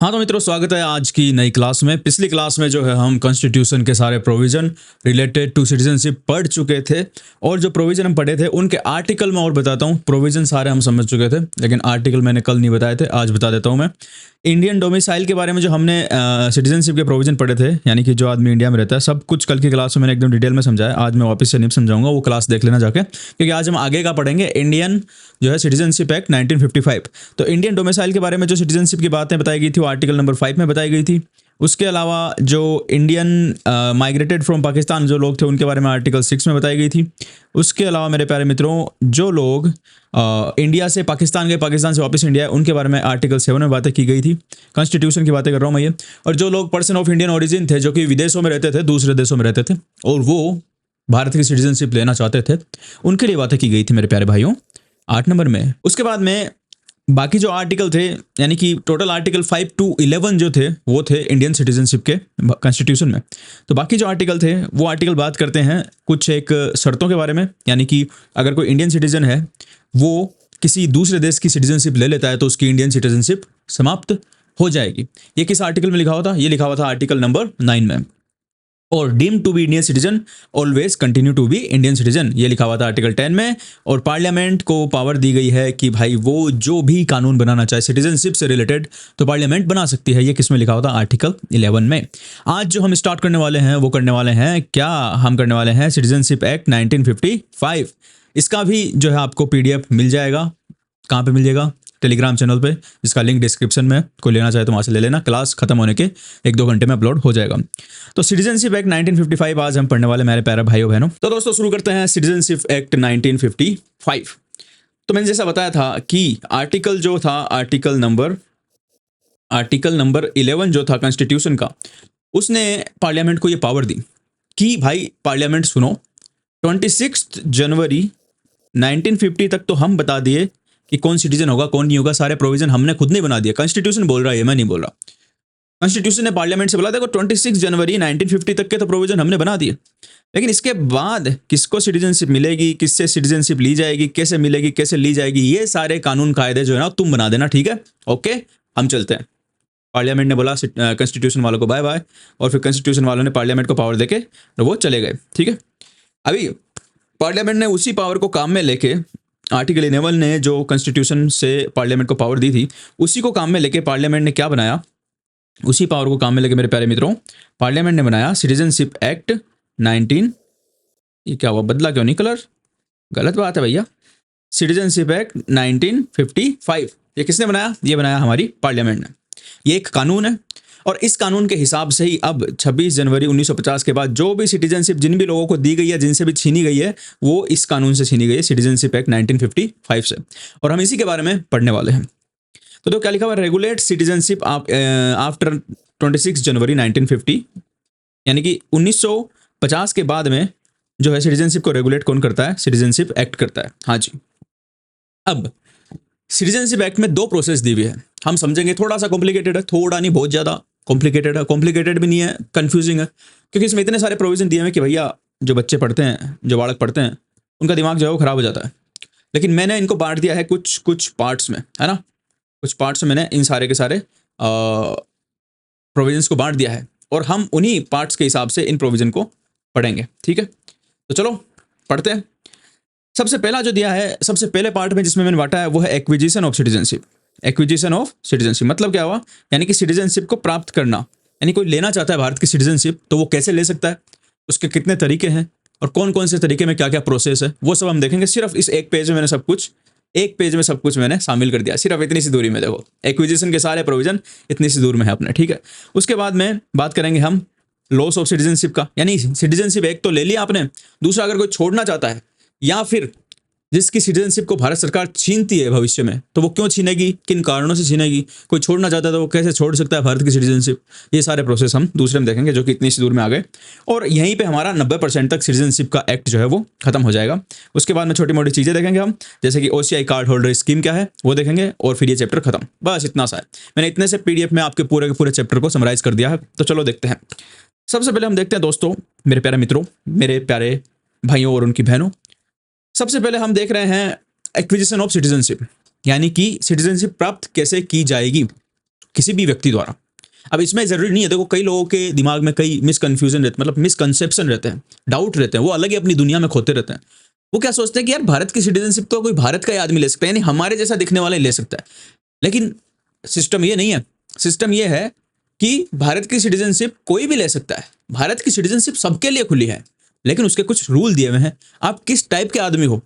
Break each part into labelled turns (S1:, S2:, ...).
S1: हाँ तो मित्रों, स्वागत है आज की नई क्लास में। पिछली क्लास में जो है हम कॉन्स्टिट्यूशन के सारे प्रोविजन रिलेटेड टू सिटीजनशिप पढ़ चुके थे और जो प्रोविजन हम पढ़े थे उनके आर्टिकल में और बताता हूँ। प्रोविजन सारे हम समझ चुके थे लेकिन आर्टिकल मैंने कल नहीं बताए थे, आज बता देता हूँ मैं। इंडियन डोमिसाइल के बारे में जो हमने सिटीजनशिप के प्रोविजन पढ़े थे, यानी कि जो आदमी इंडिया में रहता है, सब कुछ कल की क्लास में मैंने एकदम डिटेल में समझाया। आज मैं वापस से नहीं समझाऊंगा, वो क्लास देख लेना जाके, क्योंकि आज हम आगे का पढ़ेंगे इंडियन जो है सिटीजनशिप एक्ट 1955। तो इंडियन डोमिसाइल के बारे में जो सिटीजनशिप की बातें बताई गई थी वो आर्टिकल नंबर 5 में बताई गई थी। उसके अलावा जो इंडियन माइग्रेटेड फ्रॉम पाकिस्तान जो लोग थे उनके बारे में आर्टिकल 6 में बताई गई थी। उसके अलावा मेरे प्यारे मित्रों, जो लोग इंडिया से पाकिस्तान गए, पाकिस्तान से वापस इंडिया, उनके बारे में आर्टिकल 7 में बातें की गई थी। कॉन्स्टिट्यूशन की बातें कर रहा हूँ मैं ये। और जो लोग पर्सन ऑफ इंडियन ओरिजिन थे, जो कि विदेशों में रहते थे, दूसरे देशों में रहते थे और वो भारत की सिटीजनशिप लेना चाहते थे, उनके लिए बातें की गई थी मेरे प्यारे भाइयों 8 नंबर में। उसके बाद में बाकी जो आर्टिकल थे, यानी कि टोटल आर्टिकल 5 to 11 जो थे वो थे इंडियन सिटीजनशिप के कॉन्स्टिट्यूशन में। तो बाकी जो आर्टिकल थे वो आर्टिकल बात करते हैं कुछ एक शर्तों के बारे में, यानी कि अगर कोई इंडियन सिटीजन है वो किसी दूसरे देश की सिटीजनशिप ले लेता है तो उसकी इंडियन सिटीजनशिप समाप्त हो जाएगी। ये किस आर्टिकल में लिखा हुआ था? ये लिखा हुआ था आर्टिकल नंबर 9 में। और deem to be Indian citizen always continue to be Indian citizen, ये लिखा हुआ था आर्टिकल 10 में। और पार्लियामेंट को पावर दी गई है कि भाई वो जो भी कानून बनाना चाहे सिटीजनशिप से रिलेटेड तो पार्लियामेंट बना सकती है। ये किस में लिखा हुआ था? आर्टिकल 11 में। आज जो हम स्टार्ट करने वाले हैं वो करने वाले हैं क्या? हम करने वाले हैं सिटीजनशिप एक्ट 1955। इसका भी जो है आपको पीडीएफ मिल जाएगा। कहाँ पे मिल जाएगा? टेलीग्राम चैनल पे, जिसका लिंक डिस्क्रिप्शन में, कोई लेना चाहे तो वहाँ से ले लेना। क्लास खत्म होने के 1-2 घंटे में अपलोड हो जाएगा। तो सिटीजनशिप एक्ट 1955 आज हम पढ़ने वाले मेरे प्यारे भाइयों बहनों। तो दोस्तों शुरू करते हैं सिटीजनशिप एक्ट 1955। तो मैंने जैसा बताया था कि आर्टिकल जो था आर्टिकल नंबर 11 जो था कॉन्स्टिट्यूशन का, उसने पार्लियामेंट को ये पावर दी कि भाई पार्लियामेंट सुनो, 26 जनवरी 1950 तक तो हम बता दिए कि कौन सिटीजन होगा कौन नहीं होगा। सारे प्रोविजन हमने खुद नहीं बना दिए, कॉन्स्टिट्यूशन बोल रहा है, मैं नहीं बोल रहा। कॉन्स्टिट्यूशन ने पार्लियामेंट से बोला देखो 26 जनवरी 1950 तक के तो प्रोविजन हमने बना दिए, लेकिन इसके बाद किसको सिटीजनशिप मिलेगी, किससे सिटीजनशिप ली जाएगी, कैसे मिलेगी, कैसे ली जाएगी, ये सारे कानून कायदे जो है ना तुम बना देना, ठीक है? ओके, हम चलते हैं। पार्लियामेंट ने बोला कॉन्स्टिट्यूशन वालों को बाय बाय, और फिर कॉन्स्टिट्यूशन वालों ने पार्लियामेंट को पावर देके वो चले गए, ठीक है? अभी पार्लियामेंट ने उसी पावर को काम में लेके, आर्टिकल 11 ने जो कॉन्स्टिट्यूशन से पार्लियामेंट को पावर दी थी उसी को काम में लेके पार्लियामेंट ने क्या बनाया? उसी पावर को काम में लेके मेरे प्यारे मित्रों पार्लियामेंट ने बनाया सिटीजनशिप एक्ट 19, ये क्या हुआ, बदला क्यों नहीं कलर? गलत बात है भैया। सिटीजनशिप एक्ट 1955 ये किसने बनाया? ये बनाया हमारी पार्लियामेंट ने। ये एक कानून है और इस कानून के हिसाब से ही अब 26 जनवरी 1950 के बाद जो भी सिटीजनशिप जिन भी लोगों को दी गई है, जिनसे भी छीनी गई है, वो इस कानून से छीनी गई है, सिटीजनशिप एक्ट 1955 से। और हम इसी के बारे में पढ़ने वाले हैं। तो क्या लिखा हुआ? रेगुलेट सिटीजनशिप आफ्टर 26 जनवरी 1950, यानी कि 1950 के बाद में जो है सिटीजनशिप को रेगुलेट कौन करता है? सिटीजनशिप एक्ट करता है। हाँ जी। अब सिटीजनशिप एक्ट में 2 प्रोसेस दी हुई है, हम समझेंगे। थोड़ा सा कॉम्प्लिकेटेड है, थोड़ा नहीं बहुत ज़्यादा कॉम्प्लिकेटेड है। कॉम्प्लिकेटेड भी नहीं है, कंफ्यूजिंग है, क्योंकि इसमें इतने सारे प्रोविजन दिए हैं कि भैया जो बच्चे पढ़ते हैं, जो बालक पढ़ते हैं, उनका दिमाग जो है वो खराब हो जाता है। लेकिन मैंने इनको बांट दिया है कुछ कुछ पार्ट्स में, है ना? कुछ पार्ट्स में मैंने इन सारे के सारे प्रोविजंस को बांट दिया है और हम उन्हीं पार्ट्स के हिसाब से इन प्रोविजन को पढ़ेंगे, ठीक है? तो चलो पढ़ते हैं। सबसे पहला जो दिया है, सबसे पहले पार्ट में जिसमें मैंने बांटा है वो है acquisition of citizenship. Acquisition of citizenship मतलब क्या हुआ? यानी कि सिटीजनशिप को प्राप्त करना, यानी कोई लेना चाहता है भारत की सिटीजनशिप तो वो कैसे ले सकता है, उसके कितने तरीके हैं और कौन कौन से तरीके में क्या क्या प्रोसेस है, वो सब हम देखेंगे। सिर्फ इस एक पेज में मैंने सब कुछ मैंने शामिल कर दिया, सिर्फ इतनी सी दूरी में। देखो एक्विजिशन के सारे प्रोविजन इतनी सी दूर में है अपने, ठीक है? उसके बाद में बात करेंगे हम लॉस ऑफ सिटीजनशिप का, यानी सिटीजनशिप एक तो ले लिया आपने, दूसरा अगर कोई छोड़ना चाहता है या फिर जिसकी सिटीजनशिप को भारत सरकार छीनती है भविष्य में, तो वो क्यों छीनेगी, किन कारणों से छीनेगी, कोई छोड़ना चाहता है तो वो कैसे छोड़ सकता है भारत की सिटीजनशिप, ये सारे प्रोसेस हम दूसरे में देखेंगे, जो कि इतनी सी दूर में आ गए। और यहीं पे हमारा 90% तक सिटीजनशिप का एक्ट जो है वो खत्म हो जाएगा। उसके बाद में छोटी मोटी चीज़ें देखेंगे हम, जैसे कि OCI कार्ड होल्डर स्कीम क्या है वो देखेंगे, और फिर ये चैप्टर खत्म। बस इतना सा है। मैंने इतने से PDF में आपके पूरे के पूरे चैप्टर को समराइज कर दिया है। तो चलो देखते हैं। सबसे पहले हम देखते हैं दोस्तों, मेरे प्यारे मित्रों, मेरे प्यारे भाइयों और उनकी बहनों, सबसे पहले हम देख रहे हैं एक्विजिशन ऑफ सिटीजनशिप, यानी कि सिटीजनशिप प्राप्त कैसे की जाएगी। किसी भी व्यक्ति द्वारा। अब इसमें ज़रूरी नहीं है, देखो कई लोगों के दिमाग में कई मिसकन्फ्यूजन रहते, मतलब मिसकंसेप्शन रहते हैं, डाउट रहते हैं, वो अलग ही अपनी दुनिया में खोते रहते हैं। वो क्या सोचते हैं कि यार भारत की सिटीजनशिप तो कोई भारत का ही आदमी ले सकता है, यानी हमारे जैसा दिखने वाला ही ले सकता है। लेकिन सिस्टम ये नहीं है। सिस्टम ये है कि भारत की सिटीजनशिप कोई भी ले सकता है। भारत की सिटीजनशिप सबके लिए खुली है, लेकिन उसके कुछ रूल दिए हुए हैं। आप किस टाइप के आदमी हो,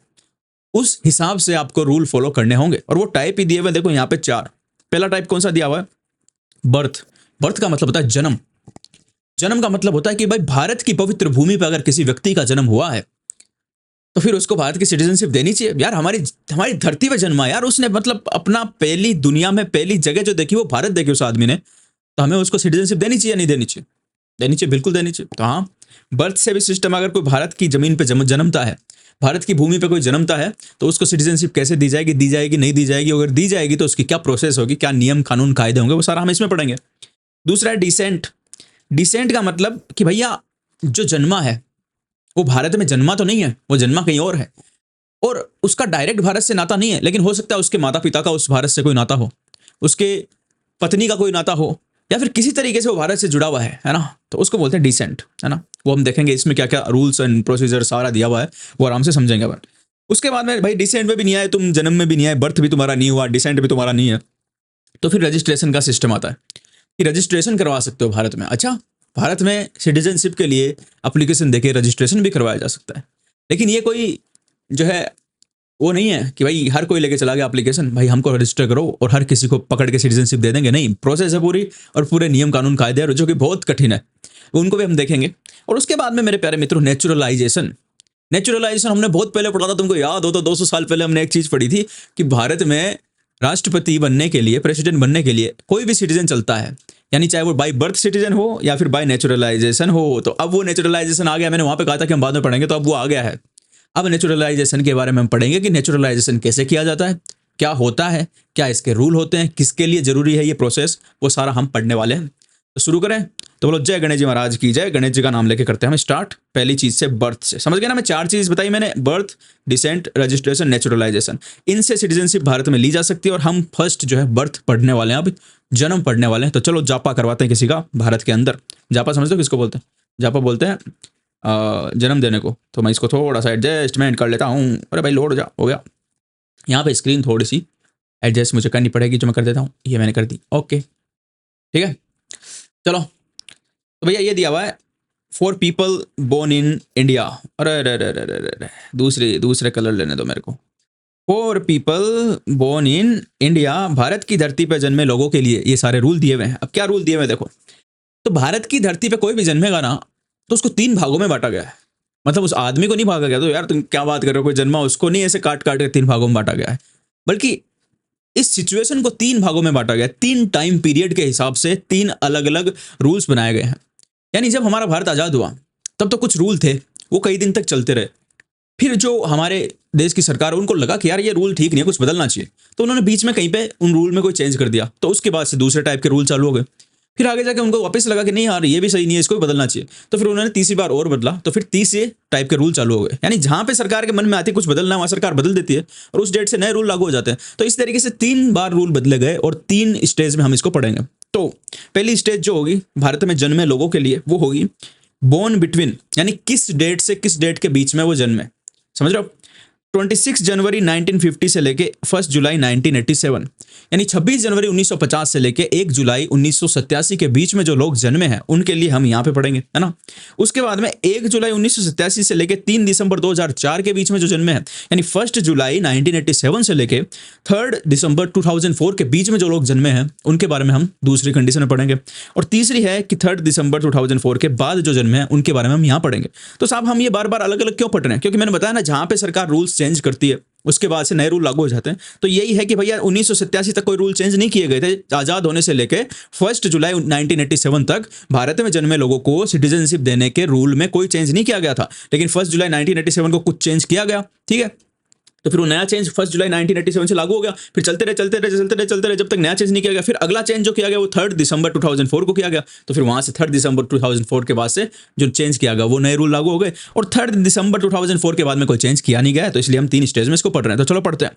S1: उस हिसाब से आपको रूल फॉलो करने होंगे, और वो टाइप ही दिए हुए, देखो यहाँ पे 4। पहला टाइप कौन सा दिया हुआ है? बर्थ। बर्थ का मतलब होता है जन्म। जन्म का मतलब होता है कि भाई भारत की पवित्र भूमि पर अगर किसी व्यक्ति का जन्म हुआ है तो फिर उसको भारत की सिटीजनशिप देनी चाहिए। यार हमारी हमारी धरती पे जन्मा यार उसने, मतलब अपना पहली दुनिया में पहली जगह जो देखी वो भारत देखी उस आदमी ने, तो हमें उसको सिटीजनशिप देनी चाहिए या नहीं देनी चाहिए? देनी चाहिए, बिल्कुल देनी चाहिए। तो हाँ, बर्थ से भी सिस्टम, अगर कोई भारत की जमीन पे जन्मता है, भारत की भूमि पे कोई जन्मता है, तो उसको सिटीजनशिप कैसे दी जाएगी, नहीं दी जाएगी, अगर दी जाएगी तो उसकी क्या प्रोसेस होगी, क्या नियम कानून कायदे होंगे, वो सारा हम इसमें पढ़ेंगे। दूसरा है डिसेंट। डिसेंट का मतलब कि भैया जो जन्मा है वो भारत में जन्मा तो नहीं है, वो जन्मा कहीं और है, और उसका डायरेक्ट भारत से नाता नहीं है, लेकिन हो सकता है उसके माता पिता का उस भारत से कोई नाता हो, उसके पत्नी का कोई नाता हो, या फिर किसी तरीके से वो भारत से जुड़ा हुआ है ना, तो उसको बोलते हैं डिसेंट, है ना। वो हम देखेंगे इसमें क्या क्या रूल्स एंड प्रोसीजर सारा दिया हुआ है, वो आराम से समझेंगे अपन। उसके बाद में भाई डिसेंट में भी नहीं आए तुम, जन्म में भी नहीं आए, बर्थ भी तुम्हारा नहीं हुआ, डिसेंट भी तुम्हारा नहीं है, तो फिर रजिस्ट्रेशन का सिस्टम आता है कि रजिस्ट्रेशन करवा सकते हो भारत में। अच्छा, भारत में सिटीजनशिप के लिए एप्लीकेशन देके रजिस्ट्रेशन भी करवाया जा सकता है, लेकिन ये कोई जो है वो नहीं है कि भाई हर कोई लेके चला गया एप्लीकेशन, भाई हमको रजिस्टर करो और हर किसी को पकड़ के सिटीजनशिप दे देंगे, नहीं। प्रोसेस है पूरी, और पूरे नियम कानून कायदे हैं जो कि बहुत कठिन है, उनको भी हम देखेंगे। और उसके बाद में मेरे प्यारे मित्रों, नेचुरलाइजेशन। नेचुरलाइजेशन हमने बहुत पहले पढ़ा था, तुमको याद हो तो 200 साल पहले हमने एक चीज़ पढ़ी थी कि भारत में राष्ट्रपति बनने के लिए, प्रेसिडेंट बनने के लिए कोई भी सिटीजन चलता है, यानी चाहे वो बाय बर्थ सिटीजन हो या फिर बाय नेचुरलाइजेशन हो। तो अब वो नेचुरलाइजेशन आ गया, मैंने वहाँ पे कहा था कि हम बाद में पढ़ेंगे, तो अब वो आ गया है। अब नेचुरलाइजेशन के बारे में हम पढ़ेंगे कि नेचुरलाइजेशन कैसे किया जाता है, क्या होता है, क्या इसके रूल होते हैं, किसके लिए जरूरी है ये प्रोसेस, वो सारा हम पढ़ने वाले हैं। तो शुरू करें, तो बोलो जय गणेश जी महाराज की जय। गणेश जी का नाम लेके करते हैं हम स्टार्ट। पहली चीज से, बर्थ से। समझ गए ना, मैं 4 चीज बताई मैंने, बर्थ, डिसेंट, रजिस्ट्रेशन, नेचुरलाइजेशन। इनसे सिटीजनशिप भारत में ली जा सकती है, और हम फर्स्ट जो है बर्थ पढ़ने वाले हैं, अब जन्म पढ़ने वाले हैं। तो चलो जापा करवाते हैं किसी का भारत के अंदर। जापा समझते हो किसको बोलते हैं? जापा बोलते हैं जन्म देने को। तो मैं इसको थोड़ा सा एडजस्टमेंट कर लेता हूँ। अरे भाई लोड हो गया, यहाँ पे स्क्रीन थोड़ी सी एडजस्ट मुझे करनी पड़ेगी, जो मैं कर देता हूँ। ये मैंने कर दी, ओके ठीक है। चलो, तो भैया ये दिया हुआ है, 4 people born in इंडिया। अरे दूसरे कलर लेने दो मेरे को। 4 people born in India, Bharat की धरती पर जन्मे लोगों के लिए ये सारे रूल दिए हुए हैं। अब क्या रूल दिए हुए हैं देखो, तो भारत की धरती पे कोई भी जन्मेगा ना, तो उसको 3 भागों में बांटा गया है। मतलब उस आदमी को नहीं भागा गया, तो यार तुम क्या बात कर रहे हो, कोई जन्मा उसको नहीं ऐसे काट काट के 3 भागों में बांटा गया है, बल्कि इस सिचुएशन को 3 भागों में बांटा गया है। 3 टाइम पीरियड के हिसाब से 3 अलग अलग रूल्स बनाए गए हैं। यानी जब हमारा भारत आज़ाद हुआ तब तो कुछ रूल थे, वो कई दिन तक चलते रहे। फिर जो हमारे देश की सरकार है, उनको लगा कि यार ये रूल ठीक नहीं है, कुछ बदलना चाहिए, तो उन्होंने बीच में कहीं पे उन रूल में कोई चेंज कर दिया। तो उसके बाद से दूसरे टाइप के रूल चालू हो गए। फिर आगे जाके उनको वापस लगा कि नहीं यार ये भी सही नहीं है, इसको भी बदलना चाहिए। तो फिर उन्होंने तीसरी बार और बदला, तो फिर तीसरे टाइप के रूल चालू हो गए। यानी जहां पे सरकार के मन में आती है कुछ बदलना, वहां सरकार बदल देती है, और उस डेट से नए रूल लागू हो जाते हैं। तो इस तरीके से 3 बार रूल बदले गए, और 3 स्टेज में हम इसको पढ़ेंगे। तो पहली स्टेज जो होगी भारत में जन्मे लोगों के लिए, वो होगी बोर्न बिटवीन, यानी किस डेट से किस डेट के बीच में वो जन्मे। समझ रहे हो? 26 जनवरी 1950 से लेके 1 जुलाई 1987, यानी 26 जनवरी 1950 से लेके 1 जुलाई 1987 के बीच में जो लोग जन्मे हैं उनके लिए हम यहाँ पे पढ़ेंगे, है ना। उसके बाद में 1 जुलाई 1987 से लेके 3 दिसंबर 2004 के बीच में जो जन्मे हैं, यानी 1 जुलाई 1987 से लेके 3 दिसंबर 2004 के बीच में जो लोग जन्मे हैं उनके बारे में हम दूसरी कंडीशन में पढ़ेंगे। और तीसरी है कि 3 दिसंबर 2004 के बाद जो जन्मे हैं उनके बारे में हम यहाँ पढ़ेंगे। तो साहब हम ये बार बार अलग अलग क्यों पढ़ रहे हैं? क्योंकि मैंने बताया ना, जहाँ पे सरकार रूल्स चेंज करती है उसके बाद से नए रूल लागू हो जाते हैं। तो यही है कि भैया 1987 तक कोई रूल चेंज नहीं किए गए थे। आज़ाद होने से लेके 1 जुलाई 1987 तक भारत में जन्मे लोगों को सिटीजनशिप देने के रूल में कोई चेंज नहीं किया गया था, लेकिन 1 जुलाई 1987 को कुछ चेंज किया गया, ठीक है। तो फिर वो नया चेंज 1 जुलाई 1987 से लागू हो गया, फिर चलते रहे जब तक नया चेंज नहीं किया गया। फिर अगला चेंज जो किया गया वो 3 दिसंबर 2004 को किया गया। तो फिर वहां से 3 दिसंबर 2004 के बाद से जो चेंज किया गया वो नए रूल लागू हो गए, और 3 दिसंबर 2004 के बाद में कोई चेंज किया नहीं गया है। तो इसलिए हम 3 स्टेज में इसको पढ़ रहे हैं। तो चलो पढ़ते हैं।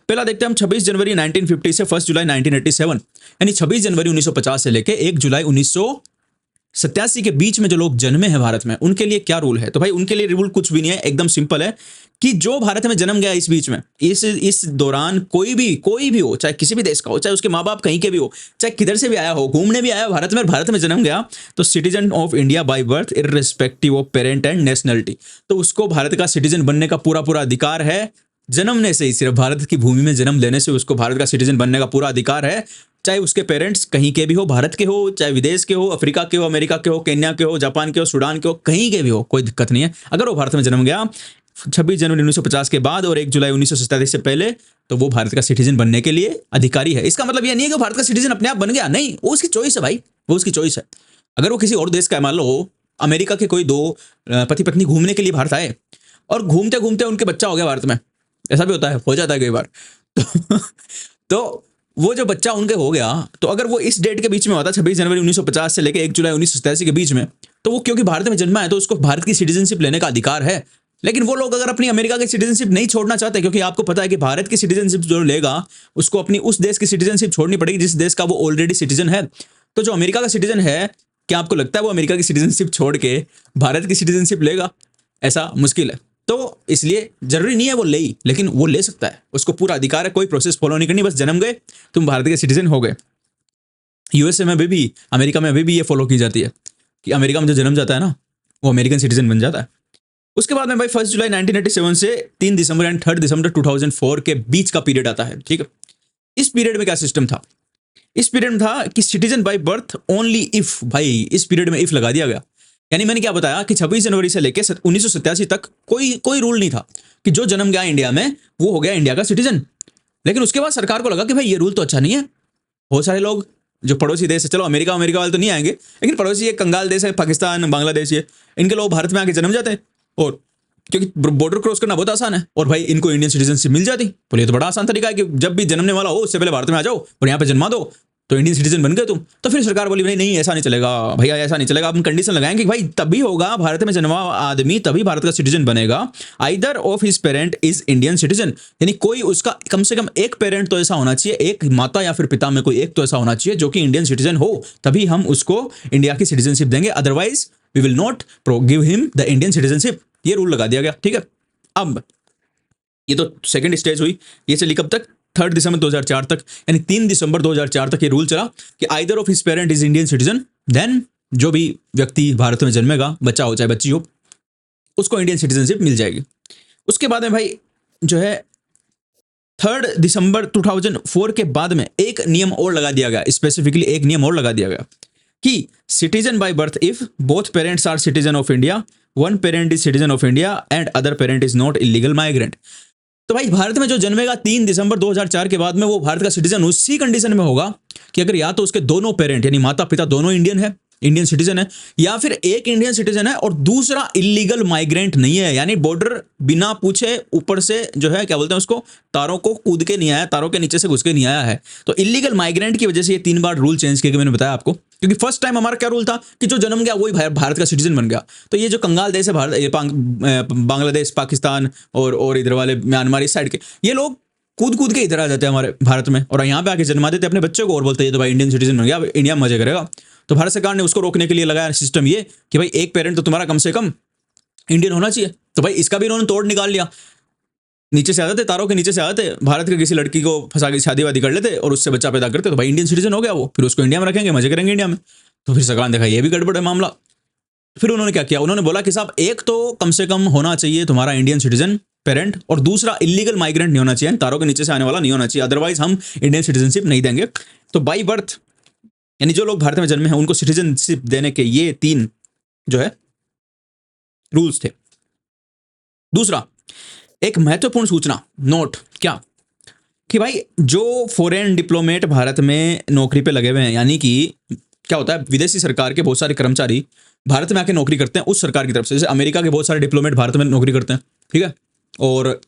S1: पहला देखते हैं हम 26 जनवरी 1950 से 1 जुलाई 1987, यानी 26 जनवरी 1950 से लेके 1 जुलाई 1987 के बीच में जो लोग जन्मे हैं भारत में, उनके लिए क्या रूल है। तो भाई उनके लिए रूल कुछ भी नहीं है, एकदम सिंपल है कि जो भारत में जन्म गया इस बीच में, इस दौरान कोई भी हो, चाहे किसी भी देश का हो, चाहे उसके माँ बाप कहीं के भी हो, चाहे किधर से भी आया हो, घूमने भी आया भारत में और भारत में जन्म गया, तो citizen of India by birth irrespective of parent and nationality, तो उसको भारत का सिटीजन बनने का पूरा अधिकार है। जन्मने से ही, सिर्फ भारत की भूमि में जन्म लेने से उसको भारत का सिटीजन बनने का पूरा अधिकार है, चाहे उसके पेरेंट्स कहीं के भी हो, भारत के हो, चाहे विदेश के हो, अफ्रीका के हो, अमेरिका के हो, केन्या के हो, जापान के हो, सूडान के हो, कहीं के भी हो, कोई दिक्कत नहीं है। अगर वो भारत में जन्म गया 26 जनवरी 1950 के बाद और 1 जुलाई 1947 से पहले, तो वो भारत का सिटीजन बनने के लिए अधिकारी है। इसका मतलब ये नहीं है कि भारत का सिटीजन अपने आप बन गया, नहीं, वो उसकी चॉइस है भाई, वो उसकी चॉइस है। अगर वो किसी और देश का है, मान लो अमेरिका के कोई 2 पति पत्नी घूमने के लिए भारत आए और घूमते घूमते उनके बच्चा हो गया भारत में, ऐसा भी होता है, हो जाता है कई बार तो वो जो बच्चा उनके हो गया, तो अगर वो इस डेट के बीच में होता 26 जनवरी 1950 से लेकर 1 जुलाई 1987 के बीच में, तो वो क्योंकि भारत में जन्मा है तो उसको भारत की सिटीजनशिप लेने का अधिकार है। लेकिन वो लोग अगर अपनी अमेरिका की सिटीजनशिप नहीं छोड़ना चाहते, क्योंकि आपको पता है कि भारत की सिटीजनशिप जो लेगा उसको अपनी उस देश की सिटीजनशिप छोड़नी पड़ेगी जिस देश का वो ऑलरेडी सिटीजन है। तो जो अमेरिका का सिटीजन है, क्या आपको लगता है वो अमेरिका की सिटीजनशिप छोड़ के भारत की सिटीजनशिप लेगा? ऐसा मुश्किल है। तो इसलिए जरूरी नहीं है वो ले, लेकिन वो ले सकता है, उसको पूरा अधिकार है, कोई प्रोसेस फॉलो नहीं करनी, बस जन्म गए, तुम भारत के सिटीजन हो गए। यूएसए में भी, अमेरिका में भी ये फॉलो की जाती है कि अमेरिका में जो जन्म जाता है ना, वो अमेरिकन सिटीजन बन जाता है। उसके बाद में भाई 1 जुलाई 1987 से 3 दिसंबर एंड 3 दिसंबर 2004 के बीच का पीरियड आता है, ठीक है। इस पीरियड में क्या सिस्टम था? इस पीरियड में था कि citizen by birth only if, भाई इस पीरियड में इफ लगा दिया गया। यानी मैंने क्या बताया कि 26 जनवरी से लेकर 1987 तक कोई रूल नहीं था कि जो जन्म गया इंडिया में वो हो गया इंडिया का सिटीजन। लेकिन उसके बाद सरकार को लगा कि भाई ये रूल तो अच्छा नहीं है। बहुत सारे लोग जो पड़ोसी देश है, चलो अमेरिका वाले तो नहीं आएंगे, लेकिन पड़ोसी एक कंगाल देश है, पाकिस्तान, बांग्लादेश, ये इनके लोग भारत में आके जन्म जाते हैं, और क्योंकि बॉर्डर क्रॉस करना बहुत आसान है, और भाई इनको इंडियन सिटीजनशिप मिल जाती। बोले तो बड़ा आसान तरीका है कि जब भी जन्मने वाला हो उससे पहले भारत में आ जाओ और यहाँ पे जन्मा दो, तो इंडियन सिटीजन बन गए तुम। तो फिर सरकार बोली भाई नहीं, ऐसा नहीं चलेगा भैया, ऐसा नहीं चलेगा। हम कंडीशन लगाएंगे कि भाई तभी होगा, भारत में जन्मा आदमी तभी भारत का सिटीजन बनेगा, either of his parent is Indian citizen, यानी कोई उसका कम से कम एक पेरेंट तो ऐसा होना चाहिए, एक माता या फिर पिता में कोई एक तो ऐसा होना चाहिए जो कि इंडियन सिटीजन हो, तभी हम उसको इंडिया की सिटीजनशिप देंगे, otherwise we will not give him the Indian citizenship. ये रूल लगा दिया गया, ठीक है। अब ये तो सेकंड स्टेज हुई, ये चली कब तक? 3 दिसंबर 2004 तक, यानी 3 दिसंबर 2004 तक ये रूल चला कि either of his parent is Indian citizen, then जो भी व्यक्ति भारत में जन्मेगा, बच्चा हो चाहे बच्ची हो, उसको इंडियन सिटीजनशिप मिल जाएगी। उसके बाद में भाई जो है 3 दिसंबर 2004 के बाद में एक नियम और लगा दिया गया, स्पेसिफिकली एक नियम और लगा दिया गया कि citizen by birth if both parents are citizen of India, one parent is citizen of India and other parent is not illegal migrant. तो भाई भारत में जो जन्मेगा 3 दिसंबर 2004 के बाद में, वो भारत का सिटीजन उसी कंडीशन में होगा कि अगर या तो उसके दोनों पेरेंट यानी माता पिता दोनों इंडियन सिटीजन है, या फिर एक इंडियन सिटीजन है और दूसरा इलीगल माइग्रेंट नहीं है, यानी बॉर्डर बिना पूछे ऊपर से जो है क्या बोलते हैं उसको, तारों को कूद के नहीं आया, तारों के नीचे से घुस के नहीं आया है। तो इलीगल माइग्रेंट की वजह से ये 3 बार रूल चेंज किए, मैंने बताया आपको, क्योंकि फर्स्ट टाइम हमारा क्या रूल था कि जो जन्म गया वही भारत का सिटीजन बन गया। तो ये जो कंगाल देश है बांग्लादेश, पाकिस्तान और इधर वाले म्यांमार इस साइड के, ये लोग कूद के इधर आ जाते हैं हमारे भारत में और यहाँ पे आके जन्मा देते अपने बच्चे को और बोलते हैं तो भाई इंडियन सिटीजन बन गया, इंडिया में मजे करेगा। तो भारत सरकार ने उसको रोकने के लिए लगाया सिस्टम ये कि भाई एक पेरेंट तो तुम्हारा कम से कम इंडियन होना चाहिए। तो भाई इसका भी इन्होंने तोड़ निकाल लिया, नीचे से आते थे, तारों के नीचे से आते, भारत की किसी लड़की को फंसा के शादी वादी कर लेते और उससे बच्चा पैदा करते, तो भाई इंडियन सिटीजन हो गया वो, फिर उसको इंडिया में रखेंगे, मजे करेंगे इंडिया में। तो फिर सरकार ने देखा ये भी गड़बड़ है मामला, फिर उन्होंने क्या किया, उन्होंने बोला कि साहब एक तो कम से कम होना चाहिए तुम्हारा इंडियन सिटीजन पेरेंट, और दूसरा इलीगल माइग्रेंट नहीं होना चाहिए, तारों के नीचे से आने वाला नहीं होना चाहिए, अदरवाइज हम इंडियन सिटीजनशिप नहीं देंगे। तो बाई बर्थ यानी जो लोग भारत में जन्मे हैं उनको सिटीजनशिप देने के ये 3 जो है रूल्स थे। दूसरा, एक महत्वपूर्ण सूचना नोट, क्या कि भाई जो फॉरेन डिप्लोमेट भारत में नौकरी पे लगे हुए हैं, यानी कि क्या होता है विदेशी सरकार के बहुत सारे कर्मचारी भारत में आके नौकरी करते हैं उस सरकार की तरफ से, जैसे अमेरिका के बहुत सारे डिप्लोमेट भारत में नौकरी करते हैं, ठीक है, और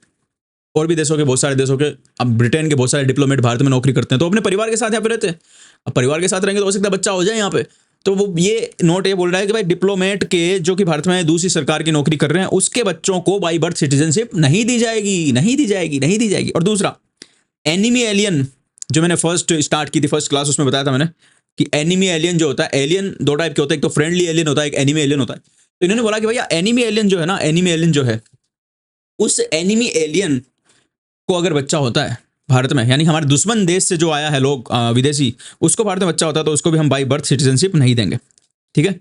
S1: और भी देशों के, बहुत सारे देशों के, अब ब्रिटेन के बहुत सारे डिप्लोमेट भारत में नौकरी करते हैं, तो अपने परिवार के साथ यहाँ पे रहते हैं। अब परिवार के साथ रहेंगे तो हो सकता है बच्चा हो जाए यहाँ पे। तो वो ये नोट ये बोल रहा है कि भाई डिप्लोमेट के जो कि भारत में दूसरी सरकार की नौकरी कर रहे हैं, उसके बच्चों को बाई बर्थ सिटीजनशिप नहीं दी जाएगी, नहीं दी जाएगी, नहीं दी जाएगी। और दूसरा, एनिमी एलियन, जो मैंने फर्स्ट स्टार्ट की थी फर्स्ट क्लास, उसमें बताया था मैंने कि एनिमी एलियन जो होता है, एलियन दो टाइप के होता है, एक तो फ्रेंडली एलियन होता है, एक एनिमी एलियन होता है। तो इन्होंने बोला कि भैया एनिमी एलियन जो है ना, एनिमी एलियन जो है, उस एनिमी एलियन को अगर बच्चा होता है भारत में, यानी हमारे दुश्मन देश से जो आया है लोग, विदेशी, उसको भारत में बच्चा होता है तो उसको भी हम बाई बर्थ सिटीजनशिप नहीं देंगे। ठीक है,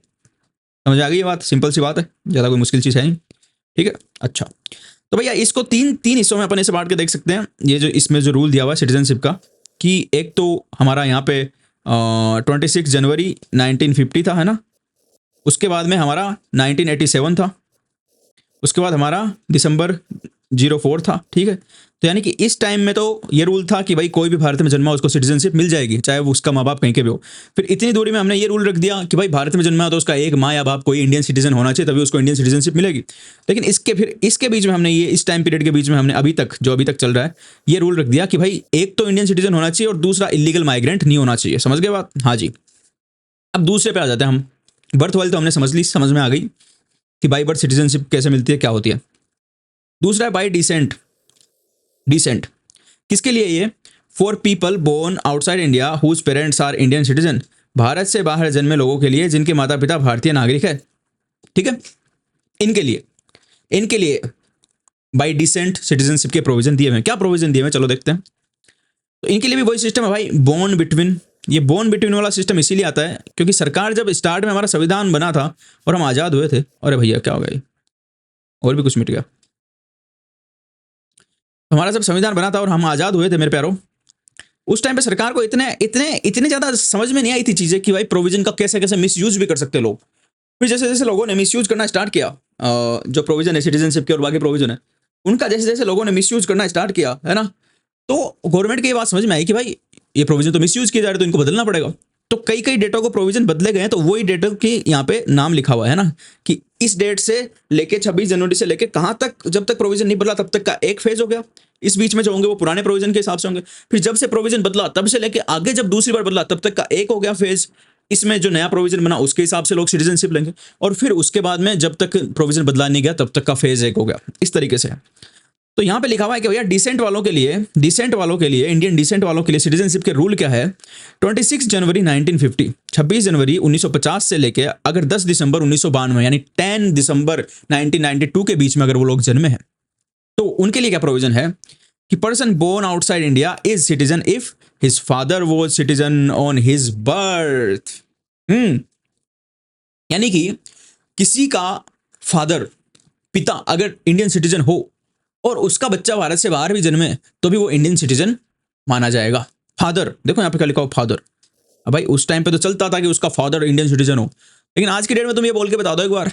S1: समझ आ गई ये बात? सिंपल सी बात है, ज़्यादा कोई मुश्किल चीज़ है नहीं। ठीक है, अच्छा। तो भैया इसको तीन हिस्सों में अपन इसे बांट के देख सकते हैं। ये जो इसमें जो रूल दिया हुआ है सिटीजनशिप का, कि एक तो हमारा यहाँ पे 26 जनवरी 1950 था, है ना। उसके बाद में हमारा 1987 था। उसके बाद हमारा दिसंबर 04 था। ठीक है, तो यानी कि इस टाइम में तो ये रूल था कि भाई कोई भी भारत में जन्मा उसको सिटीजनशिप मिल जाएगी, चाहे वो उसका माँ बाप कहीं के भी हो। फिर इतनी दूरी में हमने ये रूल रख दिया कि भाई भारत में जन्मा तो उसका एक माँ या बाप कोई इंडियन सिटीजन होना चाहिए, तभी उसको इंडियन सिटीजनशिप मिलेगी। लेकिन इसके बीच में हमने ये, इस टाइम पीरियड के बीच में हमने अभी तक चल रहा है, ये रूल रख दिया कि भाई एक तो इंडियन सिटीजन होना चाहिए और दूसरा इलीगल माइग्रेंट नहीं होना चाहिए। समझ गए बात? हाँ जी। अब दूसरे पे आ जाते हैं हम। बर्थ वाली तो हमने समझ ली, समझ में आ गई कि बाई बर्थ सिटीजनशिप कैसे मिलती है, क्या होती है। दूसरा है बाई डिसेंट। डिसेंट किसके लिए? ये for people born outside India whose parents are Indian citizen, Bharat से बाहर जन्मे लोगों के लिए जिनके माता पिता भारतीय नागरिक है। ठीक है, इनके लिए बाई डिसेंट सिटीजनशिप के प्रोविजन दिए हुए हैं। क्या प्रोविजन दिए हुए हैं, चलो देखते हैं। तो इनके लिए भी वही सिस्टम है भाई, बोर्न बिटवीन। ये बोर्न बिटवीन वाला सिस्टम इसीलिए आता है क्योंकि सरकार जब स्टार्ट में, हमारा संविधान बना था और हम आज़ाद हुए थे, अरे भैया क्या हो गया, और भी कुछ मिट गया। हमारा जब संविधान बना था और हम आज़ाद हुए थे मेरे प्यारों, उस टाइम पे सरकार को इतने ज़्यादा समझ में नहीं आई थी चीज़ें कि भाई प्रोविजन का कैसे कैसे मिसयूज भी कर सकते हैं लोग। फिर जैसे जैसे लोगों ने मिसयूज करना स्टार्ट किया, जो प्रोविजन है सिटीजनशिप के और बाकी प्रोविजन है उनका, जैसे जैसे लोगों ने मिसयूज करना स्टार्ट किया, है ना, तो गवर्नमेंट की ये बात समझ में आई कि भाई ये प्रोविजन तो मिसयूज किए जा रहे, तो इनको बदलना पड़ेगा। तो कई डेटों को प्रोविजन बदले गए हैं, तो वही डेटों की यहाँ पे नाम लिखा हुआ है ना, कि इस डेट से लेके 26 जनवरी से लेके कहाँ तक, जब तक प्रोविजन नहीं बदला तब तक का एक फेज हो गया। इस बीच में जो होंगे वो पुराने प्रोविजन के हिसाब से होंगे। फिर जब से प्रोविजन बदला तब से लेके आगे जब दूसरी बार बदला तब तक का एक हो गया फेज। इसमें जो नया प्रोविजन बना उसके हिसाब से लोग सिटीजनशिप लेंगे, और फिर उसके बाद में जब तक प्रोविजन बदला नहीं गया तब तक का फेज एक हो गया। इस तरीके से। तो यहाँ पे लिखा हुआ है कि भैया डिसेंट वालों के लिए, इंडियन डिसेंट वालों के लिए सिटीजनशिप के रूल क्या है। 26 जनवरी 1950, 26 जनवरी 1950 से लेके अगर 10 दिसंबर 1992 यानी 10 दिसंबर 1992 के बीच में अगर वो लोग जन्मे हैं, तो उनके लिए क्या प्रोविजन है कि person born outside India is citizen if his father was citizen on his birth. यानी कि किसी का फादर, पिता अगर इंडियन सिटीजन हो और उसका बच्चा भारत से बाहर भी जन्मे तो भी वो इंडियन सिटीजन माना जाएगा। फादर, देखो यहाँ पे क्या लिखा हो, फादर। अब भाई उस टाइम पे तो चलता था कि उसका फादर इंडियन सिटीजन हो, लेकिन आज की डेट में तुम ये बोल के बता दो एक बार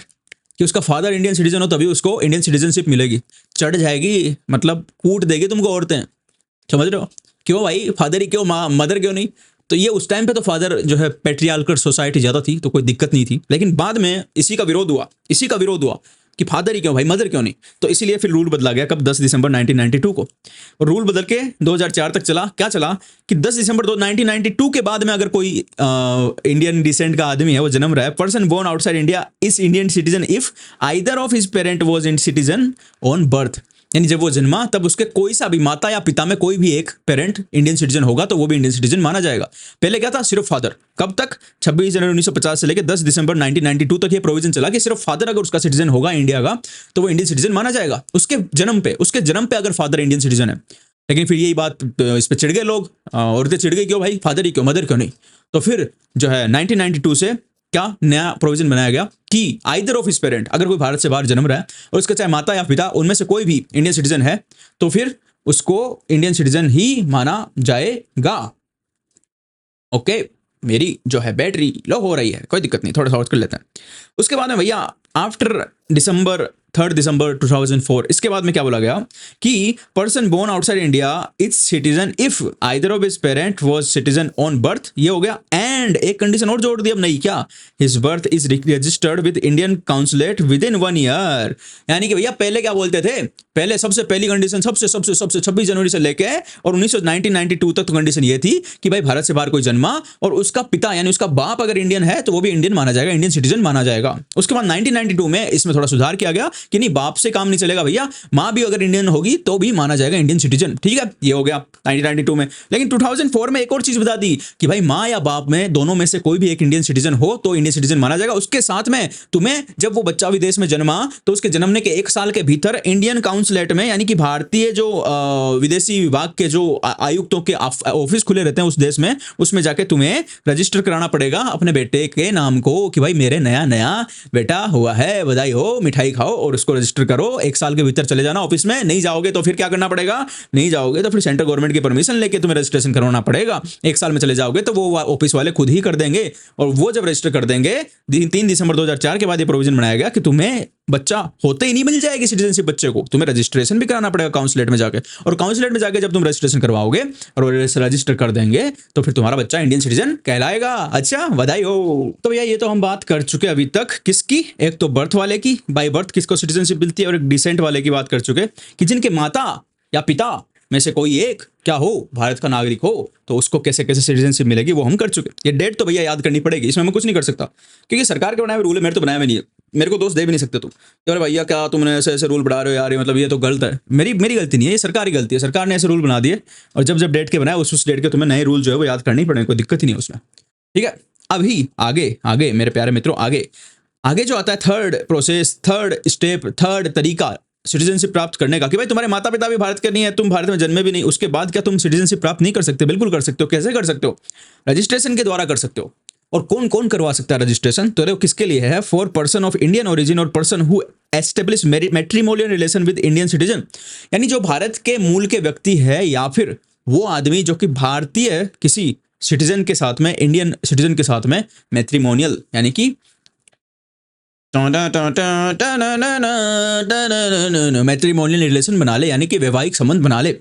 S1: कि उसका फादर इंडियन सिटीजन हो तभी उसको इंडियन सिटीजनशिप मिलेगी। चढ़ जाएगी, मतलब कूट देगी तुमको औरतें। समझ रहे हो? क्यों भाई, फादर ही क्यों, मदर क्यों नहीं? तो ये उस टाइम पे तो फादर जो है पेट्रियार्कल सोसाइटी ज़्यादा थी तो कोई दिक्कत नहीं थी, लेकिन बाद में इसी का विरोध हुआ कि फादर ही क्यों भाई, मदर क्यों नहीं। तो इसीलिए फिर रूल बदला गया कब, 10 दिसंबर 1992 को। और रूल बदल के 2004 तक चला। क्या चला कि 10 दिसंबर 1992 के बाद में अगर कोई इंडियन डिसेंट का आदमी है, वो जन्म रहा है, person born outside India is Indian citizen if either of his parent was in citizen on birth. यानी जब वो जन्मा तब उसके कोई सा भी माता या पिता में कोई भी एक पेरेंट इंडियन सिटीजन होगा तो वो भी इंडियन सिटीजन माना जाएगा। पहले क्या था, सिर्फ फादर। कब तक? 26 जनवरी 1950 से लेकर 10 दिसंबर 1992 तक ये प्रोविजन चला कि सिर्फ फादर अगर उसका सिटीजन होगा इंडिया का तो वो इंडियन सिटीजन माना जाएगा उसके जन्म पे अगर फादर इंडियन सिटीजन है। लेकिन फिर यही बात, इस पर चिढ़ गए लोग, औरतें चिढ़ गई, क्यों भाई फादर ही क्यों, मदर क्यों नहीं। तो फिर जो है 1992 से क्या नया प्रोविजन बनाया गया कि आइदर ऑफ हिज पेरेंट, अगर कोई भारत से बाहर जन्म रहा है और उसका चाहे माता या पिता उनमें से कोई भी इंडियन सिटीजन है तो फिर उसको इंडियन सिटीजन ही माना जाएगा। ओके, मेरी जो है बैटरी लो हो रही है, कोई दिक्कत नहीं, थोड़ा सा और कर लेते हैं। उसके बाद में भैया आफ्टर 3 दिसंबर 2004 इसके बाद में क्या बोला गया कि person born outside India is citizen if either of his parent was citizen on birth, ये हो गया, एंड एक कंडीशन और जोड़ दी अब नहीं, क्या, his birth is registered with Indian consulate with in 1 year. यानी कि भैया पहले क्या बोलते थे, पहले सबसे पहली कंडीशन सबसे 26 जनवरी से लेके और 1992 तक तो कंडीशन ये थी कि भाई भारत से बाहर कोई जन्मा और उसका पिता यानी उसका बाप अगर इंडियन है तो वो भी इंडियन माना जाएगा, इंडियन सिटीजन माना जाएगा। उसके बाद 1992 में इसमें थोड़ा सुधार किया गया कि नहीं, बाप से काम नहीं चलेगा भैया, माँ भी अगर इंडियन होगी तो भी माना जाएगा इंडियन सिटीजन। ठीक है, ये हो गया 1992 में। लेकिन 2004 में एक और चीज बता दी कि भाई माँ या बाप में दोनों में से कोई भी एक इंडियन सिटीजन हो तो इंडियन सिटीजन माना जाएगा। उसके साथ में तुम्हें जब वो बच्चा विदेश में जन्मा तो उसके जन्मने के 1 साल के भीतर इंडियन काउंसलेट में यानी कि भारतीय जो विदेशी विभाग के जो आयुक्तों के ऑफिस खुले रहते हैं उस देश में, उसमें जाके तुम्हें रजिस्टर कराना पड़ेगा अपने बेटे के नाम को कि भाई मेरे नया नया बेटा हुआ है, बधाई हो, मिठाई खाओ और उसको रजिस्टर करो। 1 साल के भीतर चले जाना ऑफिस में, नहीं जाओगे तो फिर क्या करना पड़ेगा, नहीं जाओगे तो फिर सेंट्रल गवर्नमेंट की परमिशन लेके तुम्हें रजिस्ट्रेशन करवाना पड़ेगा। 1 साल में चले जाओगे तो वो ऑफिस वाले खुद ही कर देंगे और वो जब रजिस्टर कर देंगे 3 दिसंबर 2004 के बाद ये प्रोविजन बनाया गया कि तुम्हें बच्चा होते ही नहीं मिल जाएगी सिटीजनशिप बच्चे को, तुम्हें रजिस्ट्रेशन भी कराना पड़ेगा काउंसलेट में जाके, और काउंसलेट में जाके जब तुम रजिस्ट्रेशन करवाओगे और रजिस्टर कर देंगे तो फिर तुम्हारा बच्चा इंडियन सिटीजन कहलाएगा। अच्छा, बधाई हो। तो भैया ये तो हम बात कर चुके अभी तक किसकी, एक तो बर्थ वाले की, बाय बर्थ किसको सिटीजनशिप मिलती है, और एक डिसेंट वाले की बात कर चुके कि जिनके माता या पिता में से कोई एक क्या हो, भारत का नागरिक हो, तो उसको कैसे कैसे सिटीजनशिप मिलेगी वो हम कर चुके। ये डेट तो भैया याद करनी पड़ेगी, इसमें मैं कुछ नहीं कर सकता क्योंकि सरकार के बनाए हुए रूल है, मेरे तो बनाया हुआ नहीं है, मेरे को दोष दे भी नहीं सकते तुम यार भैया क्या तुमने ऐसे ऐसे रूल बढ़ा रहे हो यार, ये मतलब ये तो गलत है। मेरी गलती नहीं है, ये सरकार की गलती है, सरकार ने ऐसे रूल बना दिए और जब डेट के बनाए उस डेट के तुम्हें नए रूल जो है वो याद करनी पड़ेंगे, कोई दिक्कत ही नहीं है उसमें। ठीक है, अभी आगे मेरे प्यारे मित्रों, आगे जो आता है third process, third step, third तरीका सिटीजनशिप प्राप्त करने का कि भाई तुम्हारे माता पिता भी भारत के नहीं है, तुम भारत में जन्मे भी नहीं, उसके बाद क्या तुम सिटीजनशिप प्राप्त नहीं कर सकते? बिल्कुल कर सकते हो। कैसे कर सकते हो? रजिस्ट्रेशन के द्वारा कर सकते हो। और कौन कौन करवा सकता है रजिस्ट्रेशन? तो देखो किसके लिए है, for person of Indian origin और person who establish matrimonial relation with Indian citizen, यानी जो भारत के मूल के व्यक्ति है या फिर वो आदमी जो कि भारतीय किसी सिटीजन के साथ में, इंडियन सिटीजन के साथ में मैट्रिमोनियल यानी कि मैट्रिमोनियल रिलेशन बना ले, यानी कि वैवाहिक संबंध बना ले।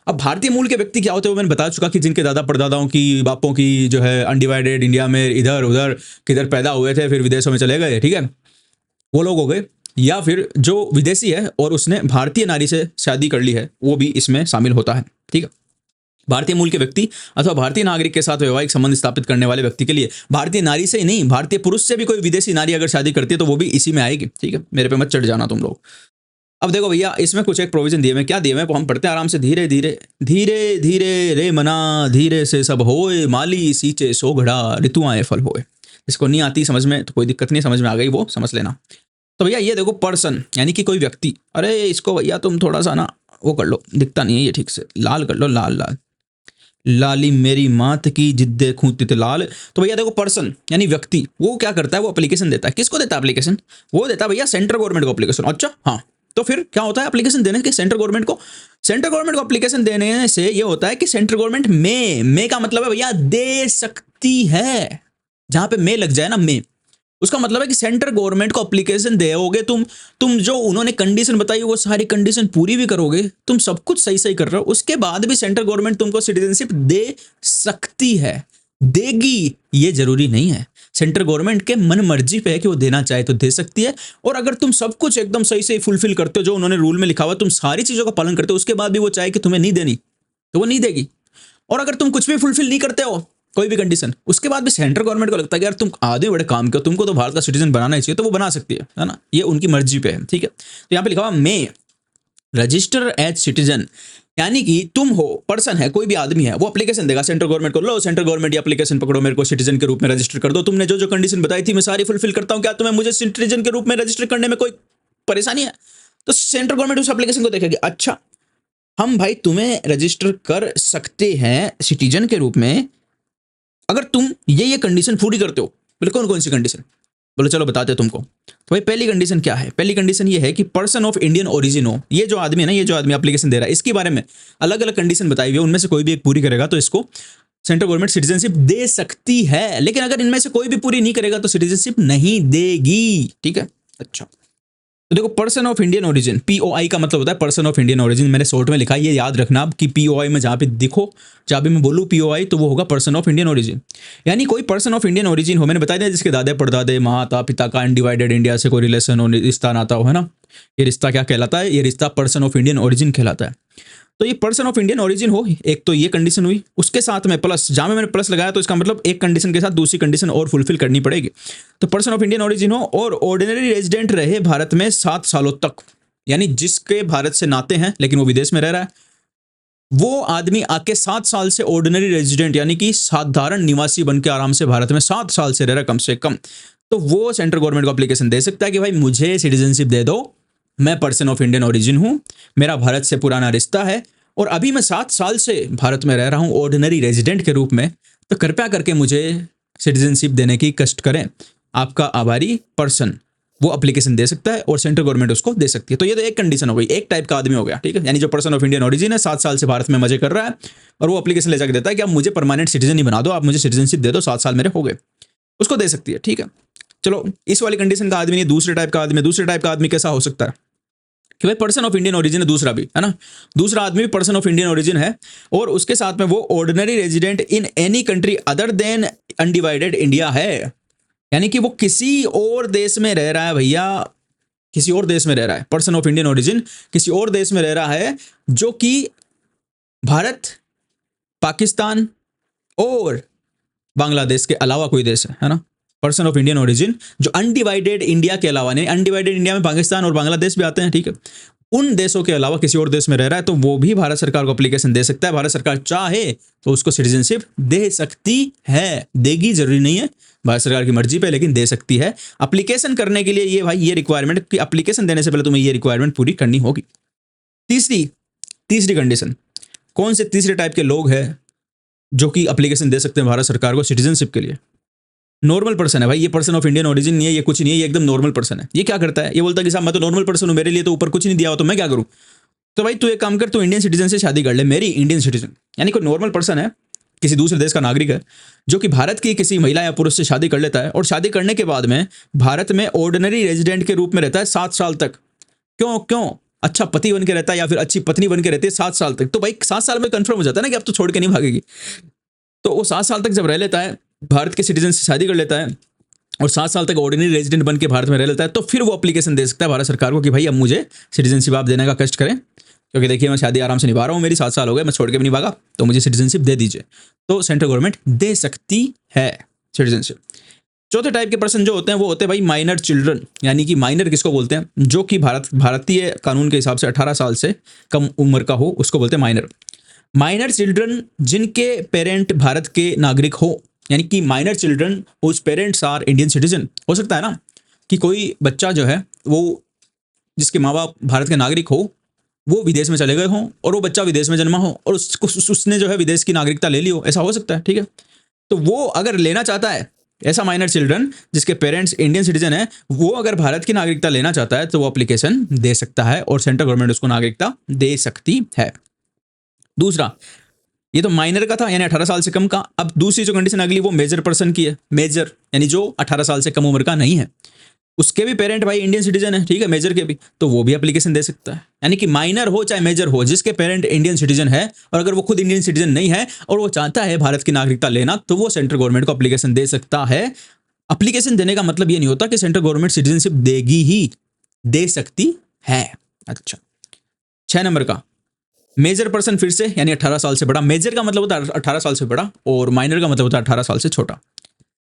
S1: अब भारतीय मूल के व्यक्ति क्या होते हैं वो मैंने बता चुका कि जिनके दादा परदादाओं की, बापों की जो है अनडिवाइडेड इंडिया में इधर उधर किधर पैदा हुए थे फिर विदेशों में चले गए, ठीक है, वो लोग हो गए। या फिर जो विदेशी है और उसने भारतीय नारी से शादी कर ली है, वो भी इसमें शामिल होता है। ठीक है, भारतीय मूल के व्यक्ति अथवा भारतीय नागरिक के साथ वैवाहिक संबंध स्थापित करने वाले व्यक्ति के लिए, भारतीय नारी से ही नहीं, भारतीय पुरुष से भी कोई विदेशी नारी अगर शादी करती है तो वो भी इसी में आएगी। ठीक है, मेरे पे मत चढ़ जाना तुम लोग। अब देखो भैया इसमें कुछ एक प्रोविजन दिए हैं, क्या दिए हैं हम पढ़ते हैं आराम से, धीरे धीरे धीरे धीरे रे मना धीरे से सब होए, माली सींचे सो घड़ा ऋतुआएं फल होए। इसको नहीं आती समझ में तो कोई दिक्कत नहीं, समझ में आ गई वो समझ लेना। तो भैया ये देखो पर्सन यानी कि कोई व्यक्ति, अरे इसको भैया तुम थोड़ा सा ना वो कर लो, दिखता नहीं है ये ठीक से, लाल कर लो, लाल लाल लाली मेरी मात की जिद देखूं तित लाल। तो भैया देखो पर्सन यानी व्यक्ति, वो क्या करता है, वो एप्लीकेशन देता है। किसको देता है एप्लीकेशन? वो देता है भैया सेंट्रल गवर्नमेंट को एप्लीकेशन। अच्छा हाँ, तो फिर क्या होता है एप्लीकेशन देने के सेंट्रल गवर्नमेंट को? सेंट्रल गवर्नमेंट को एप्लीकेशन देने से ये होता है कि सेंट्रल गवर्नमेंट मे का मतलब है भैया दे सकती है, जहां पे मे लग जाए ना, मे उसका मतलब है कि सेंट्रल गवर्नमेंट को एप्लीकेशन दोगे तुम जो उन्होंने कंडीशन बताई वो सारी कंडीशन पूरी भी करोगे, तुम सब कुछ सही कर रहे हो, उसके बाद भी सेंट्रल गवर्नमेंट तुमको सिटीजनशिप दे सकती है। देगी ये जरूरी नहीं है, सेंट्रल गवर्नमेंट के मन मर्जी पे है कि वो देना चाहे तो दे सकती है। और अगर तुम सब कुछ एकदम सही से फुलफिल करते हो जो उन्होंने रूल में लिखा हुआ, तुम सारी चीजों का पालन करते हो, उसके बाद भी वो चाहे कि तुम्हें नहीं देनी तो वो नहीं देगी। और अगर तुम कुछ भी फुलफिल नहीं करते हो कोई भी कंडीशन, उसके बाद भी सेंट्रल गवर्नमेंट को लगता है कि यार तुम आधे बड़े काम किया, तुमको तो भारत का सिटीजन बनाना ही चाहिए, तो वो बना सकती है ना, ये उनकी मर्जी पे है। ठीक है, तो यहाँ पे लिखा हुआ मे रजिस्टर एज सिटीजन, यानी कि तुम हो, पर्सन है, कोई भी आदमी है, वो एप्लीकेशन देगा सेंट्रल गवर्नमेंट को, लो सेंट्रल गवर्नमेंट ये एप्लीकेशन पकड़ो, मेरे को सिटीजन के रूप में रजिस्टर कर दो, तुमने जो जो कंडीशन बताई थी मैं सारी फुलफिल करता हूँ, क्या तुम्हें मुझे सिटीजन के रूप में रजिस्टर करने में कोई परेशानी है? तो सेंट्रल गवर्नमेंट उस एप्लीकेशन को देखेगी, अच्छा हम भाई तुम्हें रजिस्टर कर सकते हैं सिटीजन के रूप में अगर तुम ये कंडीशन पूरी करते हो। बोले कौन कौन सी कंडीशन? बोलो चलो बताते हैं तुमको। तो भाई पहली कंडीशन क्या है? पहली कंडीशन ये है कि पर्सन ऑफ इंडियन ओरिजिन हो। ये जो आदमी है ना, ये जो आदमी एप्लीकेशन दे रहा है, इसके बारे में अलग अलग कंडीशन बताई हुई है, उनमें से कोई भी एक पूरी करेगा तो इसको सेंट्रल गवर्नमेंट सिटीजनशिप दे सकती है। लेकिन अगर इनमें से कोई भी पूरी नहीं करेगा तो सिटीजनशिप नहीं देगी। ठीक है, अच्छा तो देखो, person of Indian origin, POI का मतलब होता है पर्सन ऑफ इंडियन ओरिजिन। मैंने शॉर्ट में लिखा है, ये याद रखना आप कि POI में जहाँ पे दिखो, जहाँ भी मैं बोलूँ POI, तो वो होगा पर्सन ऑफ इंडियन ओरिजिन। यानी कोई पर्सन ऑफ इंडियन ओरिजिन हो, मैंने बताया था जिसके दादे परदादे माता पिता का अनडिवाइडेड इंडिया से कोई रिलेशन हो, रिश्ता नाता हो, है ना, ये रिश्ता क्या कहलाता है? ये रिश्ता पर्सन ऑफ इंडियन ओरिजिन कहलाता है। तो ये पर्सन ऑफ इंडियन ओरिजिन हो, एक तो ये कंडीशन हुई, उसके साथ में प्लस, जहाँ में मैंने प्लस लगाया तो इसका मतलब एक कंडीशन के साथ दूसरी कंडीशन और फुलफिल करनी पड़ेगी। तो पर्सन ऑफ इंडियन ओरिजिन हो और ऑर्डिनरी रेजिडेंट रहे भारत में 7 सालों तक, यानी जिसके भारत से नाते हैं लेकिन वो विदेश में रह रहा है, वो आदमी आके 7 साल से ऑर्डिनरी रेजिडेंट यानी कि साधारण निवासी बन के आराम से भारत में 7 साल से रह रहा है कम से कम, तो वो सेंट्रल गवर्नमेंट को एप्लीकेशन दे सकता है कि भाई मुझे सिटीजनशिप दे दो, मैं पर्सन ऑफ इंडियन ओरिजिन हूँ, मेरा भारत से पुराना रिश्ता है और अभी मैं 7 साल से भारत में रह रहा हूँ ऑर्डिनरी रेजिडेंट के रूप में, तो कृपया करके मुझे सिटीजनशिप देने की कष्ट करें। आपका आभारी पर्सन वो एप्लीकेशन दे सकता है और सेंट्रल गवर्नमेंट उसको दे सकती है। तो ये तो एक कंडीशन हो गई, एक टाइप का आदमी हो गया, ठीक है, यानी जो पर्सन ऑफ इंडियन ओरिजिन है, 7 साल से भारत में मजे कर रहा है और वो एप्लीकेशन ले जाकर देता है कि आप मुझे परमानेंट सिटीजन ही बना दो, आप मुझे सिटीजनशिप दे दो, 7 साल मेरे हो गए, उसको दे सकती है, ठीक है। चलो, इस वाली कंडीशन का आदमी नहीं, दूसरे टाइप का आदमी। दूसरे टाइप का आदमी कैसा हो सकता है कि भाई पर्सन ऑफ इंडियन ओरिजिन है, दूसरा भी है ना, दूसरा आदमी भी पर्सन ऑफ इंडियन ओरिजिन है और उसके साथ में वो ordinary resident in any country other than undivided India है, यानी कि वो किसी और देश में रह रहा है भैया, किसी और देश में रह रहा है, पर्सन ऑफ इंडियन ओरिजिन किसी और देश में रह रहा है जो कि भारत, पाकिस्तान और बांग्लादेश के अलावा कोई देश है ना। पर्सन ऑफ इंडियन ओरिजिन जो अनडिवाइडेड इंडिया के अलावा, नहीं अनडिवाइडेड इंडिया में पाकिस्तान और बांग्लादेश भी आते हैं, ठीक है, उन देशों के अलावा किसी और देश में रह रहा है तो वो भी भारत सरकार को एप्लीकेशन दे सकता है। भारत सरकार चाहे तो उसको सिटीजनशिप दे सकती है, देगी जरूरी नहीं है, भारत सरकार की मर्जी पे, लेकिन दे सकती है। एप्लीकेशन करने के लिए ये भाई ये रिक्वायरमेंट कि एप्लीकेशन देने से पहले तुम्हें ये रिक्वायरमेंट पूरी करनी होगी। तीसरी कंडीशन, कौन से तीसरे टाइप के लोग हैं जो कि एप्लीकेशन दे सकते हैं भारत सरकार को सिटीजनशिप के लिए? नॉर्मल पर्सन है भाई, ये पर्सन ऑफ इंडियन ओरिजिन नहीं है, ये कुछ नहीं है, ये एकदम नॉर्मल पर्सन है। ये क्या करता है? ये बोलता है कि साहब मैं तो नॉर्मल पर्सन हूँ, मेरे लिए तो ऊपर कुछ नहीं दिया हो, तो मैं क्या करूँ? तो भाई तू एक काम कर, तू इंडियन सिटीजन से शादी कर ले, मेरी इंडियन सिटीजन, यानी कोई नॉर्मल पर्सन है, किसी दूसरे देश का नागरिक है जो कि भारत की किसी महिला या पुरुष से शादी कर लेता है और शादी करने के बाद में भारत में ऑर्डिनरी रेजिडेंट के रूप में रहता है 7 साल तक। क्यों? अच्छा पति बन के रहता है या फिर अच्छी पत्नी बन के रहती है 7 साल तक, तो भाई 7 साल में कंफर्म हो जाता है ना कि अब तो छोड़ के नहीं भागेगी। तो वो 7 साल तक जब रह लेता है, भारत के सिटीजन से शादी कर लेता है और 7 साल तक ऑर्डिनरी रेजिडेंट बन के भारत में रह लेता है, तो फिर वो एप्लीकेशन दे सकता है भारत सरकार को कि भाई अब मुझे सिटीजनशिप आप देने का कष्ट करें, क्योंकि देखिए मैं शादी आराम से निभा रहा हूँ, मेरी 7 साल हो गए, मैं छोड़ के भी नहीं भागा, तो मुझे सिटीजनशिप दे दीजिए। तो सेंट्रल गवर्नमेंट दे सकती है सिटीजनशिप। चौथे टाइप के पर्सन जो होते हैं वो होते हैं भाई माइनर चिल्ड्रन, यानी कि माइनर किसको बोलते हैं? जो कि भारतीय कानून के हिसाब से 18 साल से कम उम्र का हो, उसको बोलते हैं माइनर। माइनर चिल्ड्रन जिनके पेरेंट भारत के नागरिक हो, यानी कि minor children whose parents are Indian citizen. हो सकता है ना कि कोई बच्चा जो है वो जिसके माँ बाप भारत के नागरिक हो, वो विदेश में चले गए हों और वो बच्चा विदेश में जन्मा हो और उसने जो है विदेश की नागरिकता ले ली हो, ऐसा हो सकता है, ठीक है। तो वो अगर लेना चाहता है, ऐसा माइनर चिल्ड्रन जिसके पेरेंट्स इंडियन सिटीजन है, वो अगर भारत की नागरिकता लेना चाहता है तो वो एप्लीकेशन दे सकता है और सेंट्रल गवर्नमेंट उसको नागरिकता दे सकती है। दूसरा, ये तो माइनर का था, यानी 18 साल से कम का। अब दूसरी जो कंडीशन अगली वो मेजर पर्सन की है। मेजर यानी जो 18 साल से कम उम्र का नहीं है, उसके भी पेरेंट भाई इंडियन सिटीजन है, ठीक है, मेजर के भी, तो वो भी एप्लीकेशन दे सकता है। यानी कि माइनर हो चाहे मेजर हो, जिसके पेरेंट इंडियन सिटीजन है और अगर वो खुद इंडियन सिटीजन नहीं है और वो चाहता है भारत की नागरिकता लेना, तो वो सेंट्रल गवर्नमेंट को एप्लीकेशन दे सकता है। एप्लीकेशन देने का मतलब ये नहीं होता कि सेंट्रल गवर्नमेंट सिटीजनशिप देगी ही, दे सकती है। अच्छा, 6 नंबर का मेजर पर्सन, फिर से यानी 18 साल से बड़ा। मेजर का मतलब होता है 18 साल से बड़ा और माइनर का मतलब होता है 18 साल से छोटा,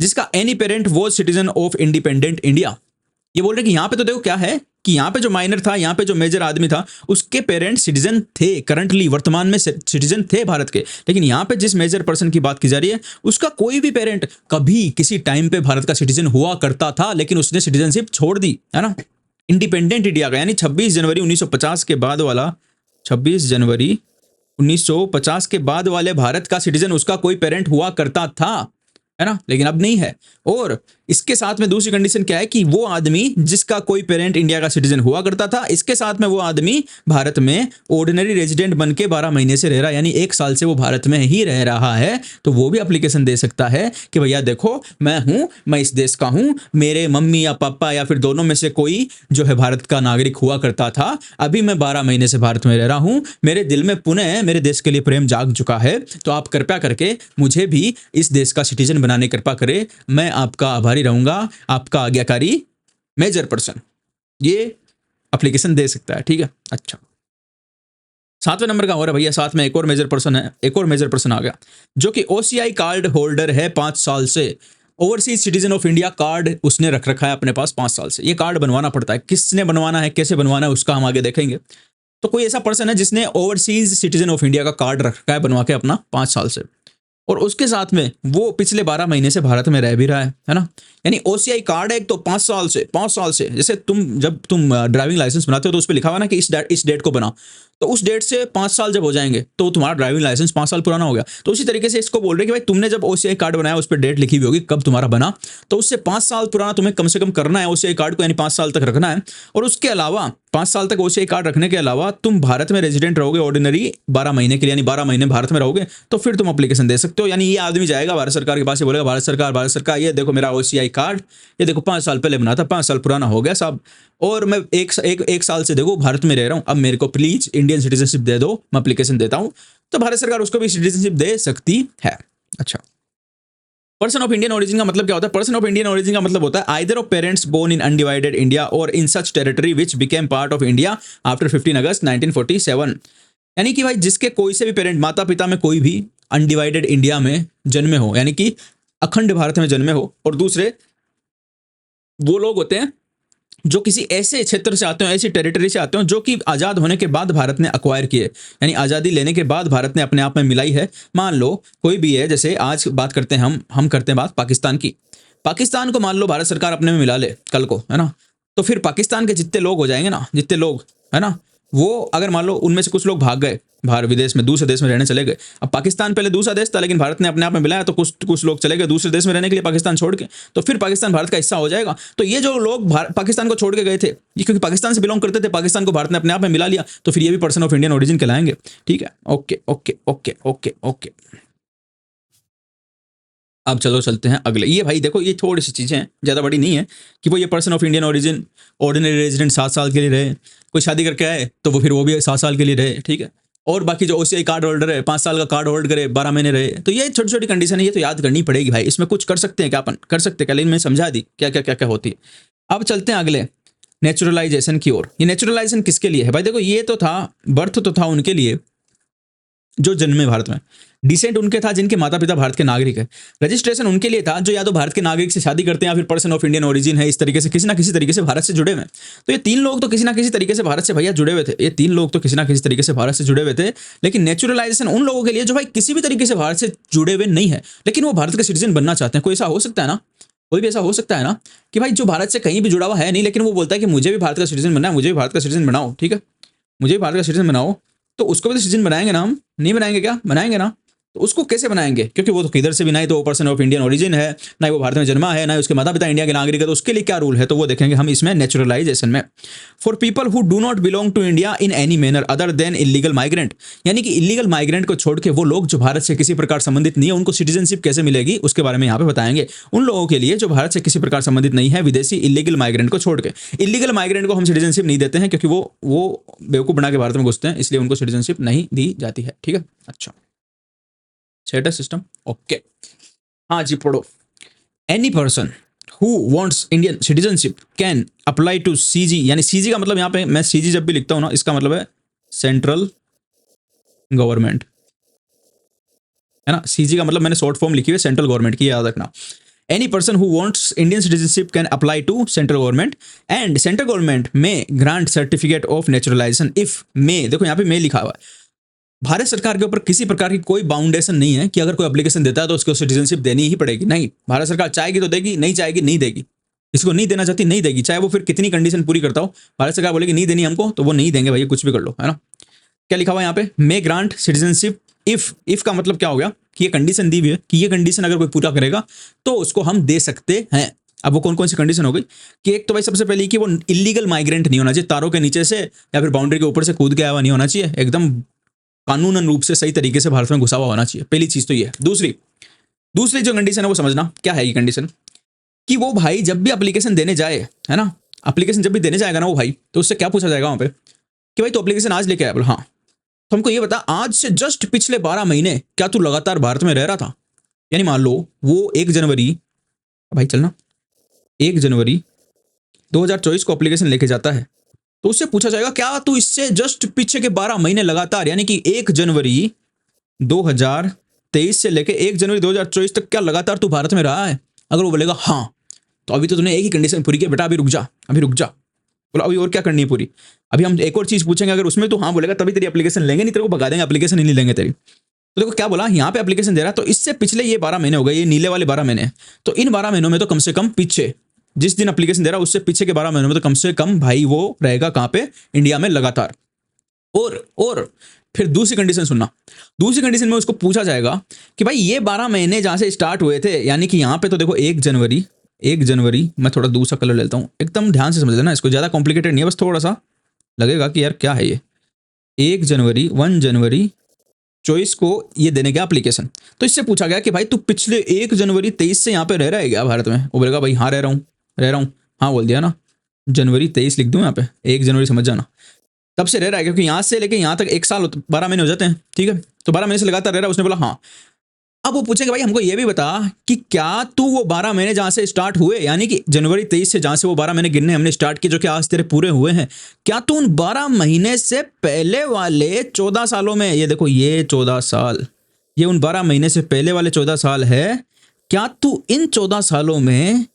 S1: जिसका एनी पेरेंट वो सिटीजन ऑफ इंडिपेंडेंट इंडिया। ये बोल रहे कि यहाँ पे तो देखो क्या है कि यहाँ पे जो माइनर था, यहाँ पे जो मेजर आदमी था, उसके पेरेंट्स सिटीजन थे, करंटली वर्तमान में सिटीजन थे भारत के। लेकिन यहाँ पे जिस मेजर पर्सन की बात की जा रही है, उसका कोई भी पेरेंट कभी किसी टाइम पे भारत का सिटीजन हुआ करता था, लेकिन उसने सिटीजनशिप छोड़ दी, है ना। इंडिपेंडेंट इंडिया का, यानी 26 जनवरी 1950 के बाद वाला, 26 जनवरी 1950 के बाद वाले भारत का सिटीजन उसका कोई पेरेंट हुआ करता था, है ना, लेकिन अब नहीं है। और इसके साथ में दूसरी कंडीशन क्या है कि वो आदमी जिसका कोई पेरेंट इंडिया का सिटीजन हुआ करता था, इसके साथ में वो आदमी भारत में ऑर्डिनरी रेजिडेंट बन के 12 महीने से रह रहा है, यानी 1 साल से वो भारत में ही रह रहा है, तो वो भी एप्लीकेशन दे सकता है कि भैया देखो मैं इस देश का हूँ, मेरे मम्मी या पापा या फिर दोनों में से कोई जो है भारत का नागरिक हुआ करता था, अभी मैं 12 महीने से भारत में रह रहा हूँ, मेरे दिल में पुनः मेरे देश के लिए प्रेम जाग चुका है, तो आप कृपया करके मुझे भी इस देश का सिटीजन बनाने कृपा करें, मैं आपका आभारी रहूंगा, आपका आज्ञाकारी मेजर पर्सन ये एप्लीकेशन दे सकता है। ठीक है, अच्छा 7वें नंबर का हो रहा है भैया, साथ में एक और मेजर पर्सन है, एक और मेजर पर्सन आ गया जो कि ओसीआई कार्ड होल्डर है 5 साल से, overseas citizen of India card उसने रख रखा है अपने पास 5 साल से। ये कार्ड बनवाना पड़ता है, किसने बनवाना है, कैसे बनवाना है, उसका हम आगे देखेंगे। तो कोई ऐसा पर्सन है जिसने ओवरसीज सिटीजन ऑफ इंडिया का कार्ड रख रखा है बनवा के अपना 5 साल से, और उसके साथ में वो पिछले 12 महीने से भारत में रह भी रहा है ना, यानी ओसीआई कार्ड है एक तो 5 साल से जैसे जब तुम ड्राइविंग लाइसेंस बनाते हो तो उस पर लिखा हुआ ना कि इस डेट को बना, तो उस डेट से 5 साल जब हो जाएंगे तो तुम्हारा ड्राइविंग लाइसेंस 5 साल पुराना हो गया। तो उसी तरीके से इसको बोल रहे कि भाई तुमने जब ओसीआई कार्ड बनाया उस पर डेट लिखी हुई होगी कब तुम्हारा बना, तो उससे 5 साल पुराना तुम्हें कम से कम करना है ओसीआई कार्ड को, यानी 5 साल तक रखना है। और उसके अलावा 5 साल तक ओसीआई कार्ड रखने के अलावा तुम भारत में रेजिडेंट रहोगे ऑर्डिनरी 12 महीने के लिए, यानी 12 महीने भारत में रहोगे, तो फिर तुम एप्लीकेशन दे सकते हो। यानी ये आदमी जाएगा भारत सरकार के पास, ये बोलेगा भारत सरकार ये देखो मेरा ओसीआई कार्ड, ये देखो 5 साल पहले बना था, 5 साल पुराना हो गया साहब, और मैं एक साल से देखो भारत में रह रहा हूँ, अब मेरे को प्लीज इंडियन सिटीजनशिप दे दो, मैं एप्लीकेशन देता हूँ, तो भारत सरकार उसको भी सिटीजनशिप दे सकती है। अच्छा, पर्सन ऑफ इंडियन ओरिजिन का मतलब क्या होता है? पर्सन ऑफ इंडियन ओरिजिन का मतलब होता है either of parents born in undivided India और in such territory which became part of India after 15 अगस्त 1947। यानी कि भाई जिसके कोई से भी पेरेंट, माता पिता में कोई भी अनडिवाइडेड इंडिया में जन्मे हो, यानी कि अखंड भारत में जन्मे हो, और दूसरे वो लोग होते हैं जो किसी ऐसे क्षेत्र से आते हो, ऐसी टेरिटरी से आते हो जो कि आज़ाद होने के बाद भारत ने अक्वायर किए, यानी आज़ादी लेने के बाद भारत ने अपने आप में मिलाई है। मान लो कोई भी है, जैसे आज बात करते हैं हम करते हैं बात पाकिस्तान की, पाकिस्तान को मान लो भारत सरकार अपने में मिला ले कल को, है ना, तो फिर पाकिस्तान के जितने लोग हो जाएंगे ना, जितने लोग है ना, वो अगर मान लो उनमें से कुछ लोग भाग गए बाहर विदेश में, दूसरे देश में रहने चले गए। अब पाकिस्तान पहले दूसरा देश था, लेकिन भारत ने अपने आप में मिलाया, तो कुछ लोग चले गए दूसरे देश में रहने के लिए पाकिस्तान छोड़ के, तो फिर पाकिस्तान भारत का हिस्सा हो जाएगा। तो ये जो लोग पाकिस्तान को छोड़ के गए थे, ये क्योंकि पाकिस्तान से बिलोंग करते थे, पाकिस्तान को भारत ने अपने आप में मिला लिया, तो फिर ये भी पर्सन ऑफ इंडियन ओरिजिन कहलाएंगे। ठीक है, okay okay okay okay okay. अब चलो चलते हैं अगले। ये भाई देखो, ये थोड़ी सी चीज़ें हैं, ज़्यादा बड़ी नहीं है, कि वो ये person of Indian origin ordinary resident 7 साल के लिए रहे, कोई शादी करके आए तो वो भी 7 साल के लिए रहे। ठीक है, और बाकी जो ओसीआई कार्ड होल्डर है 5 साल का कार्ड होल्ड करे, 12 महीने रहे, तो ये छोटी छोटी कंडीशन है, ये तो याद करनी पड़ेगी भाई। इसमें कुछ कर सकते हैं क्या? अपन कर सकते हैं क्या? लेकिन मैं समझा दी क्या क्या क्या क्या होती है। अब चलते हैं अगले, नेचुरलाइजेशन की ओर। ये नेचुरलाइजेशन किसके लिए है भाई? देखो, ये तो था, बर्थ तो था उनके लिए जो जन्मे भारत में, डिसेंट उनके था जिनके माता पिता भारत के नागरिक है, रजिस्ट्रेशन उनके लिए था जो या तो भारत के नागरिक से शादी करते हैं या फिर पर्सन ऑफ इंडियन ओरिजिन है, इस तरीके से किसी ना किसी तरीके से भारत से जुड़े हुए। तो ये 3 लोग तो किसी ना किसी तरीके से भारत से भैया जुड़े हुए थे, ये 3 लोग तो किसी ना किसी तरीके से भारत से जुड़े हुए थे। लेकिन नेचुरलाइजेशन उन लोगों के लिए जो भाई किसी भी तरीके से भारत से जुड़े हुए नहीं है, लेकिन वो भारत के सिटीजन बनना चाहते हैं। कोई ऐसा हो सकता है ना, कोई भी ऐसा हो सकता है ना कि भाई जो भारत से कहीं भी जुड़ा हुआ है नहीं, लेकिन वो बोलता है कि मुझे भी भारत का सिटीजन बनना है, मुझे भी भारत का सिटीजन बनाओ। ठीक है, मुझे भी भारत का सिटीजन बनाओ, तो उसको भी तो सिटीजन बनाएंगे ना हम, नहीं बनाएंगे क्या? बनाएंगे ना। तो उसको कैसे बनाएंगे? क्योंकि वो तो किधर से भी, ना ही तो वो पर्सन ऑफ इंडियन ओरिजिन है, ना ही वो भारत में जन्मा है, ना ही उसके माता पिता इंडिया के नागरिक है, तो उसके लिए क्या रूल है, तो वो देखेंगे हम इसमें नेचुरलाइजेशन में। For people who do not belong to India in any manner other than illegal migrant, यानी कि इलीगल माइग्रेंट को छोड़ के वो लोग जो भारत से किसी प्रकार संबंधित नहीं है, उनको सिटीजनशिप कैसे मिलेगी उसके बारे में यहाँ पे बताएंगे। उन लोगों के लिए जो भारत से किसी प्रकार संबंधित नहीं है, विदेशी इलीगल माइग्रेंट को छोड़ के, इलीगल माइग्रेंट को हम सिटीजनशिप नहीं देते हैं क्योंकि वो बेवकूफ बना के भारत में घुसते हैं, इसलिए उनको सिटीजनशिप नहीं दी जाती है। ठीक है, अच्छा सेट सिस्टम ओके। हाँ जी, पढ़ो। Any person who wants Indian citizenship can apply to CG, यानी सीजी का मतलब यहाँ पे मैं सीजी जब भी लिखता हूँ ना, इसका मतलब है सेंट्रल गवर्नमेंट, है ना। सीजी का मतलब मैंने शॉर्ट फॉर्म लिखी हुई है सेंट्रल गवर्नमेंट की, याद रखना। Any person who wants Indian citizenship can apply to central government and central government may grant certificate of naturalisation if may, देखो यहाँ पे मे लिखा हुआ है। भारत सरकार के ऊपर किसी प्रकार की कोई बाउंडेशन नहीं है कि अगर कोई एप्लीकेशन देता है तो उसको सिटीजनशिप देनी ही पड़ेगी। नहीं, भारत सरकार चाहेगी तो देगी, नहीं चाहेगी नहीं देगी। इसको नहीं देना चाहती नहीं देगी, चाहे वो फिर कितनी कंडीशन पूरी करता हो। भारत सरकार बोलेगी नहीं देनी हमको, तो वो नहीं देंगे भैया, कुछ भी कर लो, है ना। क्या लिखा हुआ है यहाँ पे? मे ग्रांट सिटीजनशिप इफ का मतलब क्या हो गया? कि ये कंडीशन दी हुई है कि ये कंडीशन अगर कोई पूरा करेगा तो उसको हम दे सकते हैं। अब वो कौन कौन सी कंडीशन हो गई कि एक तो भाई सबसे पहले कि वो इलीगल माइग्रेंट नहीं होना चाहिए, तारों के नीचे से या फिर बाउंड्री के ऊपर से कूद के आया हुआ नहीं होना चाहिए, एकदम कानूनन रूप से सही तरीके से भारत में घुसा हुआ होना चाहिए। पहली चीज तो ये है। दूसरी जो कंडीशन है वो समझना क्या है। ये कंडीशन कि वो भाई जब भी एप्लीकेशन देने जाए, है ना, एप्लीकेशन जब भी देने जाएगा ना वो भाई, तो उससे क्या पूछा जाएगा वहां पे कि भाई तो एप्लीकेशन आज लेके आया? बोला हाँ। तो हमको ये बता, आज से जस्ट पिछले 12 महीने क्या तू लगातार भारत में रह रहा था? यानी मान लो वो 1 जनवरी, भाई चलना, 1 जनवरी 2024 को एप्लीकेशन लेके जाता है, तो उससे पूछा जाएगा क्या तू इससे जस्ट पीछे के 12 महीने लगातार, यानी कि 1 जनवरी 2023 से लेके 1 जनवरी 2024 तक क्या लगातार तू भारत में रहा है? अगर वो बोलेगा हाँ, तो अभी तो तूने एक ही कंडीशन पूरी की बेटा, अभी रुक जा, अभी रुक जा। बोला अभी और क्या करनी है पूरी? अभी हम एक और चीज पूछेंगे, अगर उसमें तो हाँ बोलेगा तभी तेरी एप्लीकेशन लेंगे, नहीं तेरे को भगा देंगे, एप्लीकेशन ही नहीं लेंगे तेरी। तो देखो क्या बोला, यहाँ पे एप्लीकेशन दे रहा है तो इससे पिछले ये 12 महीने हो गए, ये नीले वाले 12 महीने, तो इन 12 महीनों में तो कम से कम पीछे जिस दिन एप्लीकेशन दे रहा है उससे पीछे के 12 महीनों में तो कम से कम भाई वो रहेगा कहाँ पे? इंडिया में लगातार। और फिर दूसरी कंडीशन सुनना, दूसरी कंडीशन में उसको पूछा जाएगा कि भाई ये 12 महीने जहां से स्टार्ट हुए थे, यानी कि यहाँ पे तो देखो 1 जनवरी, मैं थोड़ा दूसरा कलर लेता हूँ, एकदम ध्यान से समझ लेना इसको, ज्यादा कॉम्प्लिकेटेड नहीं है, बस थोड़ा सा लगेगा कि यार क्या है ये। 1 जनवरी 24 को ये देने गया एप्लीकेशन, तो इससे पूछा गया कि भाई तू पिछले 1 जनवरी 23 से यहाँ पे रह रहा है क्या भारत में? वो बोलेगा भाई हाँ रह रहा हूँ, हाँ बोल दिया ना, जनवरी 23 लिख दूं यहाँ पे, 1 जनवरी समझ जाना, तब से रह रहा है, क्योंकि यहाँ से लेके यहाँ तक 1 साल 12 महीने हो जाते हैं, ठीक है, तो 12 महीने से लगातार रह रहा है। उसने बोला हाँ। अब वो पूछेगा भाई हमको ये भी बता कि क्या तू वो 12 महीने जहां से स्टार्ट हुए, यानी कि जनवरी 23 से जहां से वो 12 महीने गिनने हमने स्टार्ट किए जो कि आज तेरे पूरे हुए हैं, क्या तू उन 12 महीने से पहले वाले 14 सालों में, ये देखो ये 14 साल, ये उन 12 महीने से पहले वाले 14 साल है, क्या तू इन 14 सालों में,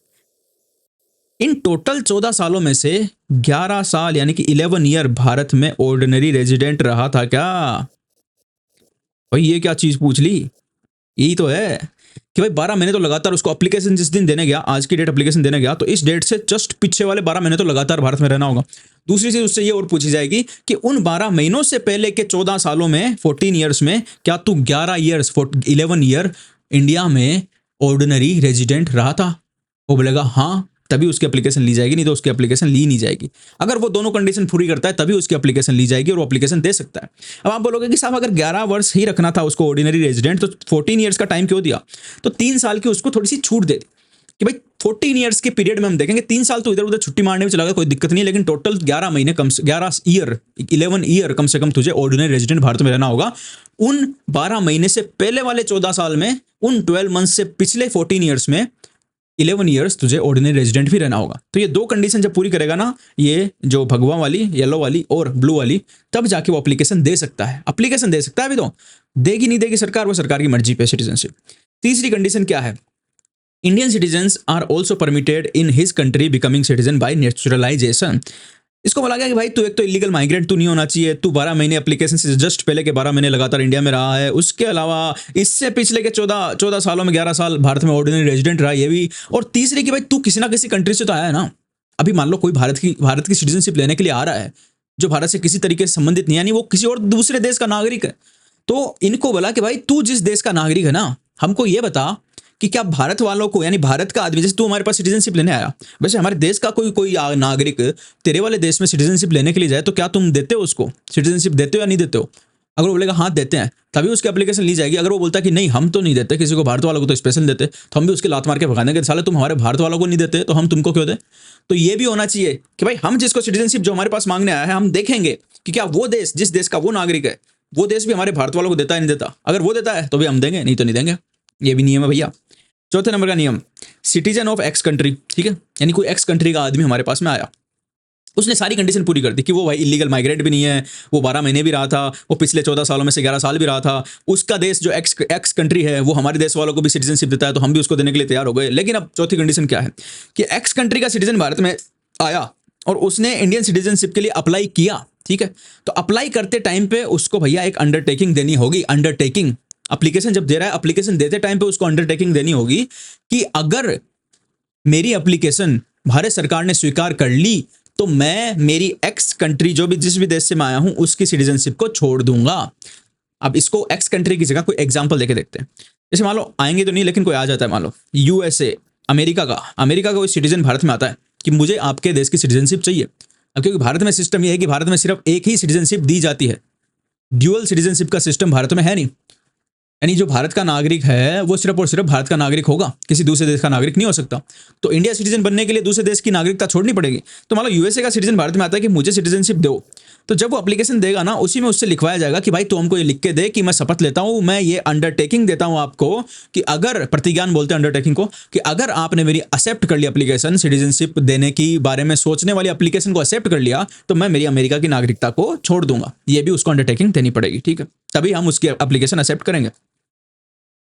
S1: इन टोटल 14 सालों में से 11 साल यानी कि 11 ईयर भारत में ऑर्डिनरी रेजिडेंट रहा था क्या? भाई ये क्या चीज पूछ ली, यही तो है कि भाई 12 महीने तो लगातार उसको एप्लीकेशन जिस दिन देने गया, आज की डेट एप्लीकेशन देने गया, तो इस डेट से जस्ट पीछे वाले 12 महीने तो लगातार भारत में रहना होगा। दूसरी चीज उससे ये और पूछी जाएगी कि उन 12 महीनों से पहले के 14 सालों में, 14 ईयर्स में, क्या तू 11 ईयर इंडिया में ऑर्डिनरी रेजिडेंट रहा था? वो बोलेगा हाँ, तभी उसकी एप्लीकेशन ली जाएगी, नहीं तो उसकी एप्लीकेशन ली नहीं जाएगी। अगर वो दोनों कंडीशन पूरी करता है तभी उसकी एप्लीकेशन ली जाएगी और वो एप्लीकेशन दे सकता है। अब आप बोलोगे कि साहब अगर 11 वर्ष ही रखना था उसको ऑर्डिनरी रेजिडेंट, तो 14 ईयर्स का टाइम क्यों दिया? तो 3 साल की उसको थोड़ी सी छूट दे दी कि भाई 14 ईयर्स के पीरियड में हम देखेंगे, 3 साल तो इधर उधर छुट्टी मारने में चला गया, कोई दिक्कत नहीं है, लेकिन टोटल 11 महीने कम से 11 ईयर कम से कम तुझे ऑर्डिनरी रेजिडेंट भारत में रहना होगा। उन 12 महीने से पहले वाले 14 साल में, उन 12 मंथ से पिछले 14 ईयर्स में 11 ईयर्स तुझे ऑर्डिनरी रेजिडेंट भी रहना होगा। तो ये 2 कंडीशन जब पूरी करेगा ना, ये जो भगवा वाली, येलो वाली और ब्लू वाली, तब जाके वो एप्लीकेशन दे सकता है। एप्लीकेशन दे सकता है, अभी तो देगी नहीं देगी सरकार, वो सरकार की मर्जी पे सिटीजनशिप। तीसरी कंडीशन क्या है? Indian citizens are also permitted in his country becoming citizen by naturalisation. इसको बोला गया कि भाई तू एक तो इलीगल माइग्रेंट तू नहीं होना चाहिए, तू 12 महीने एप्लीकेशन से जस्ट पहले के 12 महीने लगातार इंडिया में रहा है, उसके अलावा इससे पिछले के 14 सालों में 11 साल भारत में ऑर्डिनरी रेजिडेंट रहा, ये भी। और तीसरी कि भाई तू किसी ना किसी कंट्री से तो आया है ना। अभी मान लो कोई भारत की सिटीजनशिप लेने के लिए आ रहा है जो भारत से किसी तरीके से संबंधित नहीं, यानी वो किसी और दूसरे देश का नागरिक है, तो इनको बोला कि भाई तू जिस देश का नागरिक है ना, हमको ये बता कि क्या भारत वालों को, यानी भारत का आदमी, जैसे तू हमारे पास सिटीजनशिप लेने आया, वैसे हमारे देश का कोई नागरिक तेरे वाले देश में सिटीजनशिप लेने के लिए जाए, तो क्या तुम देते हो उसको सिटीजनशिप, देते हो या नहीं देते हो? अगर वो बोलेगा हाँ देते हैं, तभी उसकी एप्लीकेशन ली जाएगी। अगर वो बोलता है कि नहीं हम तो नहीं देते, किसी को भारत वालों को तो स्पेशल देते, तो हम भी उसके लात मार के भगा देंगे, साले तुम हमारे भारत वालों को नहीं देते तो हम तुमको क्यों दे? तो ये भी होना चाहिए कि भाई हम जिसको सिटीजनशिप जो हमारे पास मांगने आया है, हम देखेंगे कि क्या वो देश, जिस देश का वो नागरिक है, वो देश भी हमारे भारत वालों को देता है नहीं देता। अगर वो देता है तो भी हम देंगे, नहीं तो नहीं देंगे। ये भी नियम है भैया। चौथे नंबर का नियम, सिटीजन ऑफ एक्स कंट्री, ठीक है, यानी कोई एक्स कंट्री का आदमी हमारे पास में आया, उसने सारी कंडीशन पूरी कर दी कि वो भाई इलीगल माइग्रेट भी नहीं है, वो 12 महीने भी रहा था, वो पिछले 14 सालों में से 11 साल भी रहा था, उसका देश जो एक्स कंट्री है वो हमारे देश वालों को भी सिटीजनशिप देता है, तो हम भी उसको देने के लिए तैयार हो गए। लेकिन अब चौथी कंडीशन क्या है कि एक्स कंट्री का सिटीजन भारत में आया और उसने इंडियन सिटीजनशिप के लिए अप्लाई किया, ठीक है, तो अप्लाई करते टाइम पे उसको भैया एक अंडरटेकिंग देनी होगी। अंडरटेकिंग, एप्लीकेशन जब दे रहा है, एप्लीकेशन देते टाइम पे उसको अंडरटेकिंग देनी होगी कि अगर मेरी एप्लीकेशन भारत सरकार ने स्वीकार कर ली तो मैं मेरी एक्स कंट्री, जो भी जिस भी देश से मैं आया हूं, उसकी सिटीजनशिप को छोड़ दूंगा। अब इसको एक्स कंट्री की जगह कोई एग्जांपल देके देखते हैं। जैसे मान लो आएंगे तो नहीं, लेकिन कोई आ जाता है, मान लो यूएसए, अमेरिका का कोई सिटीजन भारत में आता है कि मुझे आपके देश की सिटीजनशिप चाहिए। अब क्योंकि भारत में सिस्टम ये है कि भारत में सिर्फ एक ही सिटीजनशिप दी जाती है, ड्यूअल सिटीजनशिप का सिस्टम भारत में है नहीं। यानी जो भारत का नागरिक है वो सिर्फ और सिर्फ भारत का नागरिक होगा, किसी दूसरे देश का नागरिक नहीं हो सकता। तो इंडिया सिटीजन बनने के लिए दूसरे देश की नागरिकता छोड़नी पड़ेगी। तो मान लो यूएसए का सिटीजन भारत में आता है कि मुझे सिटीजनशिप दो, तो जब वो एप्लीकेशन देगा ना, उसी में उससे लिखवाया जाएगा कि भाई तू हमको ये लिख के दे कि मैं शपथ लेता हूं, मैं ये अंडरटेकिंग देता हूं आपको कि अगर, प्रतिज्ञान बोलते हैं अंडरटेकिंग को, कि अगर आपने मेरी एक्सेप्ट कर लिया एप्लीकेशन, सिटीजनशिप देने की बारे में सोचने वाली एप्लीकेशन को एक्सेप्ट कर लिया, तो मैं मेरी अमेरिका की नागरिकता को छोड़ दूंगा। ये भी उसको अंडरटेकिंग देनी पड़ेगी, ठीक है, तभी हम उसकी एप्लीकेशन एक्सेप्ट करेंगे।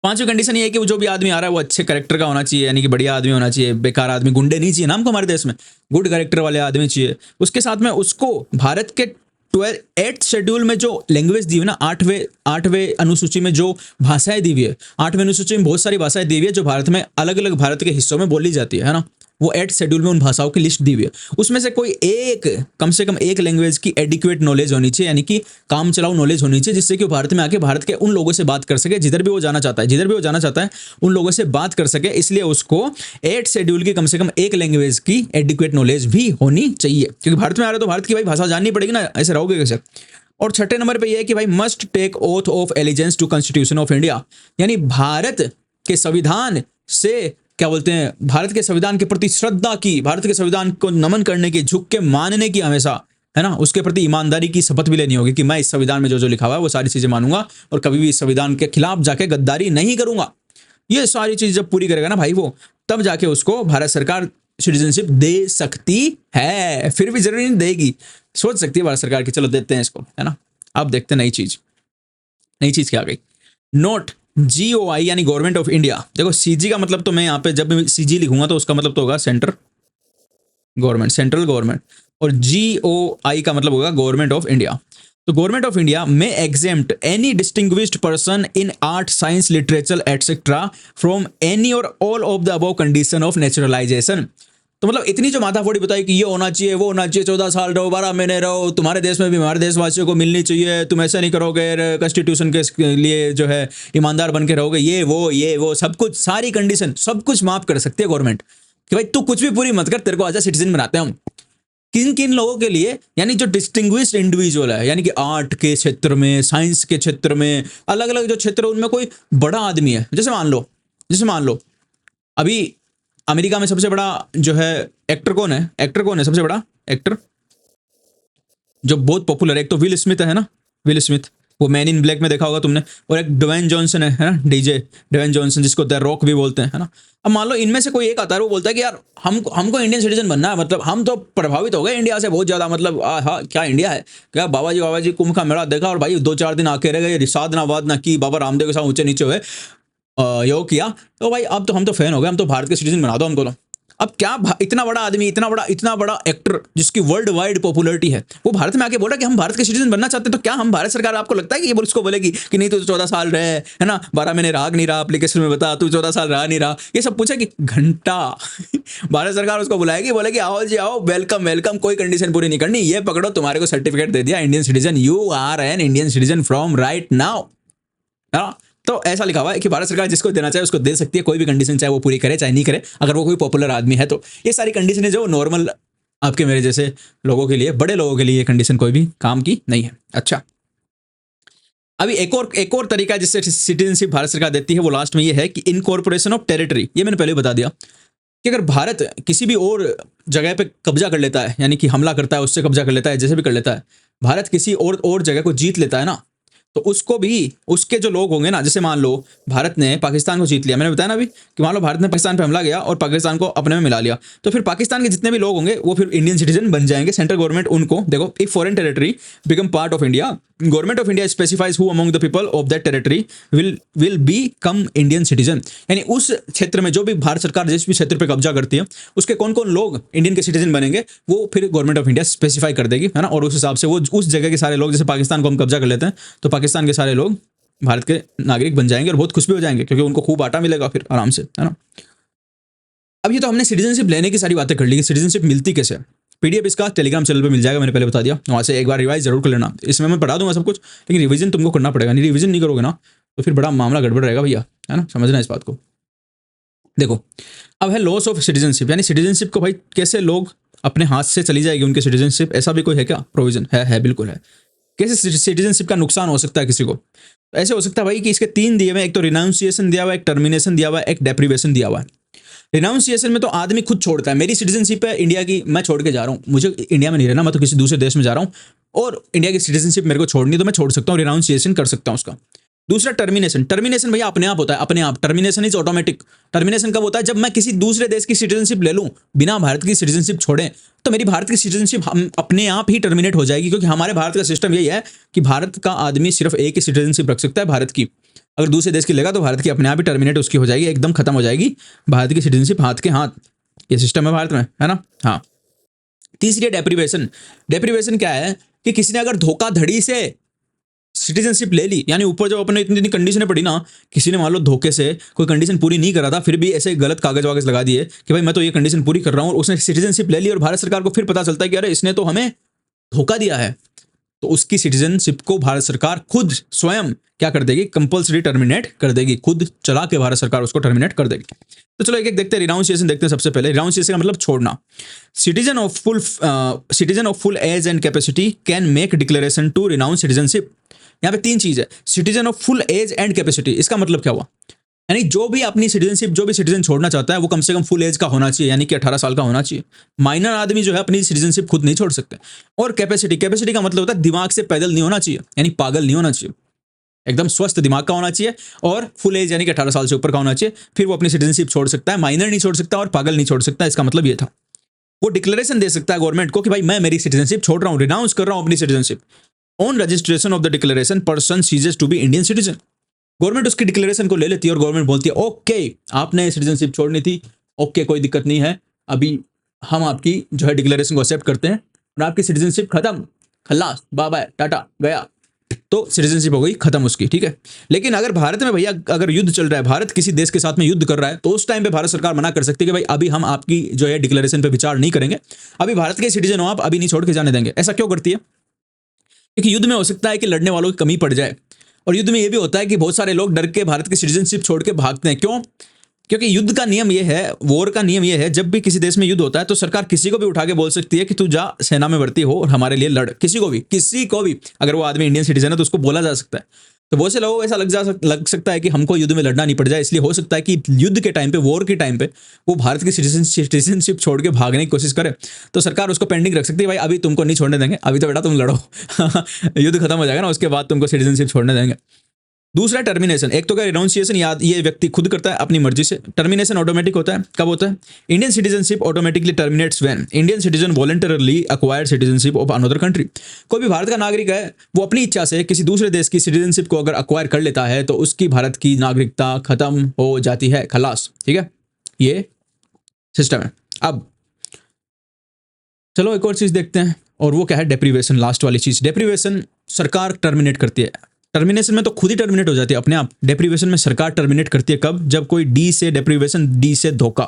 S1: पांचवी कंडीशन ये है कि वो जो भी आदमी आ रहा है वो अच्छे कैरेक्टर का होना चाहिए, यानी कि बढ़िया आदमी होना चाहिए, बेकार आदमी, गुंडे नहीं चाहिए ना हमको हमारे देश में, गुड कैरेक्टर वाले आदमी चाहिए। उसके साथ में उसको भारत के 8th शेड्यूल में जो लैंग्वेज दी हुई ना, आठवें अनुसूची में जो भाषाएं दी हुई है, 8वें अनुसूची में बहुत सारी भाषाएं दी हुई है जो भारत में अलग अलग भारत के हिस्सों में बोली जाती है ना। वो 8th शेड्यूल में उन भाषाओं की लिस्ट दी हुई है, उसमें से कोई एक, कम से कम एक लैंग्वेज की एडिक्वेट नॉलेज होनी चाहिए, यानी कि काम चलाऊ नॉलेज होनी चाहिए, जिससे कि वो भारत में आके भारत के उन लोगों से बात कर सके, जिधर भी वो जाना चाहता है उन लोगों से बात कर सके। इसलिए उसको 8th शेड्यूल की कम से कम एक लैंग्वेज की एडिक्वेट नॉलेज भी होनी चाहिए, क्योंकि भारत में आ रहे तो भारत की भाई भाषा जाननी पड़ेगी ना, ऐसे रहोगे कैसे। और छठे नंबर पे ये है कि भाई must take oath of allegiance to constitution of India, यानी भारत के संविधान से, क्या बोलते हैं, भारत के संविधान के प्रति श्रद्धा की, भारत के संविधान को नमन करने की, झुक के मानने की, हमेशा, है ना, उसके प्रति ईमानदारी की शपथ भी लेनी होगी कि मैं इस संविधान में जो जो लिखा हुआ है वो सारी चीजें मानूंगा और कभी भी इस संविधान के खिलाफ जाके गद्दारी नहीं करूंगा। ये सारी चीज जब पूरी करेगा ना भाई वो, तब जाके उसको भारत सरकार सिटीजनशिप दे सकती है। फिर भी जरूरी नहीं देगी, सोच सकती है भारत सरकार की चलो देते हैं इसको, है ना। अब देखते हैं नई चीज क्या आ गई। नोट GOI यानी गवर्नमेंट ऑफ इंडिया। देखो CG का मतलब तो मैं यहाँ पे जब CG लिखूंगा तो उसका मतलब तो होगा सेंट्रल गवर्नमेंट, और GOI का मतलब होगा गवर्नमेंट ऑफ इंडिया। तो government of India may exempt any distinguished person in art, science, literature etcetera from any और all of the above condition of naturalisation. तो मतलब इतनी जो माथाफोड़ी बताई कि ये होना चाहिए, वो होना चाहिए, 14 साल रहो, 12 महीने रहो, तुम्हारे देश में भी हमारे देशवासियों को मिलनी चाहिए, तुम ऐसा नहीं करोगे, कॉन्स्टिट्यूशन के लिए जो है ईमानदार बन के रहोगे, ये वो सब कुछ, सारी कंडीशन सब कुछ माफ कर सकती है गवर्नमेंट कि भाई तू कुछ भी पूरी मत कर, तेरे को आजा सिटीजन बनाते हैं हम। किन किन लोगों के लिए, यानी जो डिस्टिंग्विश्ड इंडिविजुअल है, यानी कि आर्ट के क्षेत्र में, साइंस के क्षेत्र में, अलग अलग जो क्षेत्र, उनमें कोई बड़ा आदमी है। जैसे मान लो अभी अमेरिका में सबसे बड़ा जो है एक्टर कौन है सबसे बड़ा एक्टर जो बहुत पॉपुलर है? एक तो विल स्मिथ है ना, विल स्मिथ, वो मैन इन ब्लैक में देखा होगा तुमने, और एक ड्वेन जॉनसन है ना, ड्वेन जॉनसन, जिसको द रॉक भी बोलते हैं, है ना। अब मान लो इनमें से कोई एक आता है, वो बोलता है कि यार हमको इंडियन सिटीजन बनना है, मतलब हम तो प्रभावित हो गए इंडिया से बहुत ज्यादा, मतलब हाँ क्या इंडिया है क्या, बाबा जी कुंभ का मेला देखा और भाई 2-4 दिन आके रह गए, साध ना वाद ना की, बाबा रामदेव के साथ ऊंचे नीचे हुए, योग किया, तो भाई अब तो हम तो फैन हो गए, हम तो भारत के सिटीजन बना दो हमको। तो अब क्या इतना बड़ा आदमी, इतना बड़ा एक्टर जिसकी वर्ल्ड वाइड पॉपुलैरिटी है, वो भारत में आके बोला कि हम भारत के सिटीजन बनना चाहते हैं, तो क्या हम भारत सरकार, आपको लगता है कि ये उसको बोलेगी कि नहीं तू 14 साल रहे, है ना, 12 महीने राग नहीं रहा, एप्लीकेशन में बता तू 14 साल रहा नहीं रहा, ये सब पूछेगी घंटा। भारत सरकार उसको बुलाएगी, बोलेगी आओ जी आओ, वेलकम, कोई कंडीशन पूरी नहीं करनी, ये पकड़ो तुम्हारे को सर्टिफिकेट दे दिया Indian citizen, you are an Indian citizen from right now. तो ऐसा लिखा हुआ है कि भारत सरकार जिसको देना चाहे उसको दे सकती है, कोई भी कंडीशन चाहे वो पूरी करे चाहे नहीं करे, अगर वो कोई पॉपुलर आदमी है तो। ये सारी कंडीशन है जो नॉर्मल आपके मेरे जैसे लोगों के लिए, बड़े लोगों के लिए ये कंडीशन कोई भी काम की नहीं है। अच्छा, अभी एक और तरीका जिससे सिटीजनशिप भारत सरकार देती है, वो लास्ट में ये है कि इनकॉर्पोरेशन ऑफ टेरिटरी। ये मैंने पहले बता दिया कि अगर भारत किसी भी और जगह पे कब्जा कर लेता है, यानी कि हमला करता है, उससे कब्जा कर लेता है, जैसे भी कर लेता है, भारत किसी और जगह को जीत लेता है ना, तो उसको भी, उसके जो लोग होंगे ना, जैसे मान लो भारत ने पाकिस्तान को जीत लिया, मैंने बताया ना अभी कि मान लो भारत ने पाकिस्तान पे हमला किया और पाकिस्तान को अपने में मिला लिया, तो फिर पाकिस्तान के जितने भी लोग होंगे वो फिर इंडियन सिटीजन बन जाएंगे। सेंट्रल गवर्नमेंट उनको, देखो, if foreign territory become part of India, government of India specifies who among the people of that territory will be come Indian citizen, यानी उस क्षेत्र में जो भी भारत सरकार जिस भी क्षेत्र पे कब्जा करती है, उसके कौन कौन लोग इंडियन के सिटीजन बनेंगे वो फिर गवर्नमेंट ऑफ इंडिया स्पेसिफाई कर देगी, है ना। और उस हिसाब से वो उस जगह के सारे लोग, जैसे पाकिस्तान को हम कब्जा कर लेते हैं तो पाकिस्तान के सारे लोग भारत के नागरिक बन जाएंगे और बहुत खुश भी हो जाएंगे, क्योंकि उनको खूब आटा मिलेगा फिर आराम से, है ना। अब ये तो हमने सिटीजनशिप लेने की सारी बातें कर ली, सिटीजनशिप मिलती कैसे। पीडीएफ इसका टेलीग्राम चैनल पे मिल जाएगा, मैंने पहले बता दिया, वहाँ से एक बार रिवाइज जरूर कर लेना। इसमें मैं पढ़ा दूंगा सब कुछ, लेकिन रिवीजन तुमको करना पड़ेगा, नहीं रिवीजन नहीं करोगे ना तो फिर बड़ा मामला गड़बड़ रहेगा भैया, है ना, समझना इस बात को। देखो, अब है लॉस ऑफ सिटीजनशिप, यानी सिटीजनशिप को भाई कैसे लोग अपने हाथ से चली जाएगी उनकी सिटीजनशिप, ऐसा भी कोई है क्या प्रोविजन? है बिल्कुल है। कैसे सिटीजनशिप का नुकसान हो सकता है किसी को? तो ऐसे हो सकता है भाई कि इसके 3 दिए हुए, एक तो रिनाउंसिएशन दिया हुआ है, एक टर्मिनेशन दिया हुआ है, एक डेप्रीवेशन दिया हुआ है। रिनाउंसिएशन में तो आदमी खुद छोड़ता है, मेरी सिटीजनशिप है इंडिया की, मैं छोड़ के जा रहा हूँ, मुझे इंडिया में नहीं रहना, मैं तो किसी दूसरे देश में जा रहा हूँ और इंडिया की सिटीजनशिप मेरे को छोड़नी, तो मैं छोड़ सकता हूँ, रिनाउंसिएशन कर सकता हूँ उसका। दूसरा टर्मिनेशन, टर्मिनेशन भैया अपने आप होता है, अपने आप। Termination is automatic. टर्मिनेशन कब होता है? जब मैं किसी दूसरे देश की सिटीजनशिप ले लूं बिना भारत की सिटीजनशिप छोड़े, तो मेरी भारत की सिटीजनशिप हम अपने आप ही टर्मिनेट हो जाएगी, क्योंकि हमारे भारत का सिस्टम यही है कि भारत का आदमी सिर्फ एक ही सिटीजनशिप रख सकता है भारत की। अगर दूसरे देश की लेगा तो भारत की अपने आप ही टर्मिनेट उसकी हो जाएगी, एकदम खत्म हो जाएगी भारत की सिटीजनशिप, हाथ के हाथ। ये सिस्टम है भारत में, है ना। हाँ, तीसरी डेप्रीवेशन। डेप्रीवेशन क्या है कि किसी ने अगर धोखाधड़ी से सिटीजनशिप ले ली, यानी ऊपर जब अपने इतनी इतनी कंडीशनें पड़ी ना, किसी ने मान लो धोखे से कोई कंडीशन पूरी नहीं करा था, फिर भी ऐसे गलत कागज वागज लगा दिए कि भाई मैं तो ये कंडीशन पूरी कर रहा हूँ, और उसने सिटीजनशिप ले ली और भारत सरकार को फिर पता चलता है कि अरे इसने तो हमें धोखा दिया है, तो उसकी सिटीजनशिप को भारत सरकार खुद स्वयं क्या कर देगी? कंपल्सरी टर्मिनेट कर देगी, खुद चला के भारत सरकार उसको टर्मिनेट कर देगी। तो चलो एक एक देखते हैं। रिनाउंसिएशन देखते हैं सबसे पहले। रिनाउंसिएशन का मतलब छोड़ना। Citizen of full age and capacity can make declaration to renounce citizenship. यहाँ पे 3 चीज है, citizen of full age and capacity. इसका मतलब क्या हुआ? यानी जो भी अपनी सिटीजनशिप, जो भी सिटीजन छोड़ना चाहता है वो कम से कम फुल एज का होना चाहिए, यानी कि 18 साल का होना चाहिए। माइनर आदमी जो है अपनी सिटीजनशिप खुद नहीं छोड़ सकते। और कैपेसिटी, कैपेसिटी का मतलब होता है दिमाग से पैदल नहीं होना चाहिए, यानी पागल नहीं होना चाहिए, एकदम स्वस्थ दिमाग का होना चाहिए। और फुल एज यानी कि 18 साल से ऊपर का होना चाहिए, फिर वो अपनी सिटीजनशिप छोड़ सकता है। माइनर नहीं छोड़ सकता और पागल नहीं छोड़ सकता। इसका मतलब ये था। वो डिक्लेरेशन दे सकता है गवर्नमेंट को कि भाई मैं मेरी सिटीजनशिप छोड़ रहा हूँ, रिनाउंस कर रहा हूँ अपनी citizenship. On registration of the declaration person ceases to be Indian citizen. Government उसकी डिक्लेरेशन को ले लेती है और गवर्नमेंट बोलती है ओके आपने सिटीजनशिप छोड़नी थी, ओके कोई दिक्कत नहीं है, अभी हम आपकी जो है डिक्लेरेशन को एक्सेप्ट करते हैं और आपकी सिटीजनशिप खत्म, खल्लास, बाय बाय, टाटा, गया। तो सिटीजनशिप हो गई खत्म उसकी, ठीक है। लेकिन अगर भारत में भैया अगर युद्ध चल रहा है, भारत किसी देश के साथ में युद्ध कर रहा है, तो उस टाइम पे भारत सरकार मना कर सकती है कि भाई अभी हम आपकी जो है डिक्लेरेशन पे विचार नहीं करेंगे, अभी भारत के सिटीजन हो आप, अभी नहीं छोड़ के जाने देंगे। ऐसा क्यों करती है? क्योंकि युद्ध में हो सकता है कि लड़ने वालों की कमी पड़ जाए, और युद्ध में यह भी होता है कि बहुत सारे लोग डर के भारत की सिटीजनशिप छोड़ के भागते हैं। क्यों? क्योंकि युद्ध का नियम यह है, वॉर का नियम यह है, जब भी किसी देश में युद्ध होता है तो सरकार किसी को भी उठा के बोल सकती है कि तू जा सेना में भर्ती हो और हमारे लिए लड़। किसी को भी अगर वो आदमी इंडियन सिटीजन है तो उसको बोला जा सकता है। तो बहुत से लोगों को ऐसा लग सकता है कि हमको युद्ध में लड़ना नहीं पड़ जाए, इसलिए हो सकता है कि युद्ध के टाइम पे, वॉर के टाइम पे वो भारत की सिटीजनशिप छोड़ के भागने की कोशिश करे, तो सरकार उसको पेंडिंग रख सकती है, भाई अभी तुमको नहीं छोड़ने देंगे, अभी तो बेटा तुम लड़ो युद्ध खत्म हो जाएगा ना, उसके बाद तुमको सिटीजनशिप छोड़ने देंगे। दूसरा टर्मिनेशन। एक तो क्या रिनाउंसिएशन याद ये व्यक्ति खुद करता है अपनी मर्जी से। टर्मिनेशन ऑटोमेटिक होता है। कब होता है? Indian citizenship automatically terminates when Indian citizen voluntarily acquired citizenship of another country. कोई भी भारत का नागरिक है, वो अपनी इच्छा से किसी दूसरे देश की सिटीजनशिप को अगर अक्वायर कर लेता है तो उसकी भारत की नागरिकता खत्म हो जाती है, खलास, ठीक है। ये सिस्टम है। अब चलो एक और चीज देखते हैं, और वो क्या है? डेप्रीवेशन, लास्ट वाली चीज। डेप्रीवेशन सरकार टर्मिनेट करती है। टर्मिनेशन में तो खुद ही टर्मिनेट हो जाती है अपने आप। डेप्रीवेशन में सरकार टर्मिनेट करती है कब? जब कोई डी से डेप्रीवेशन, डी से धोखा,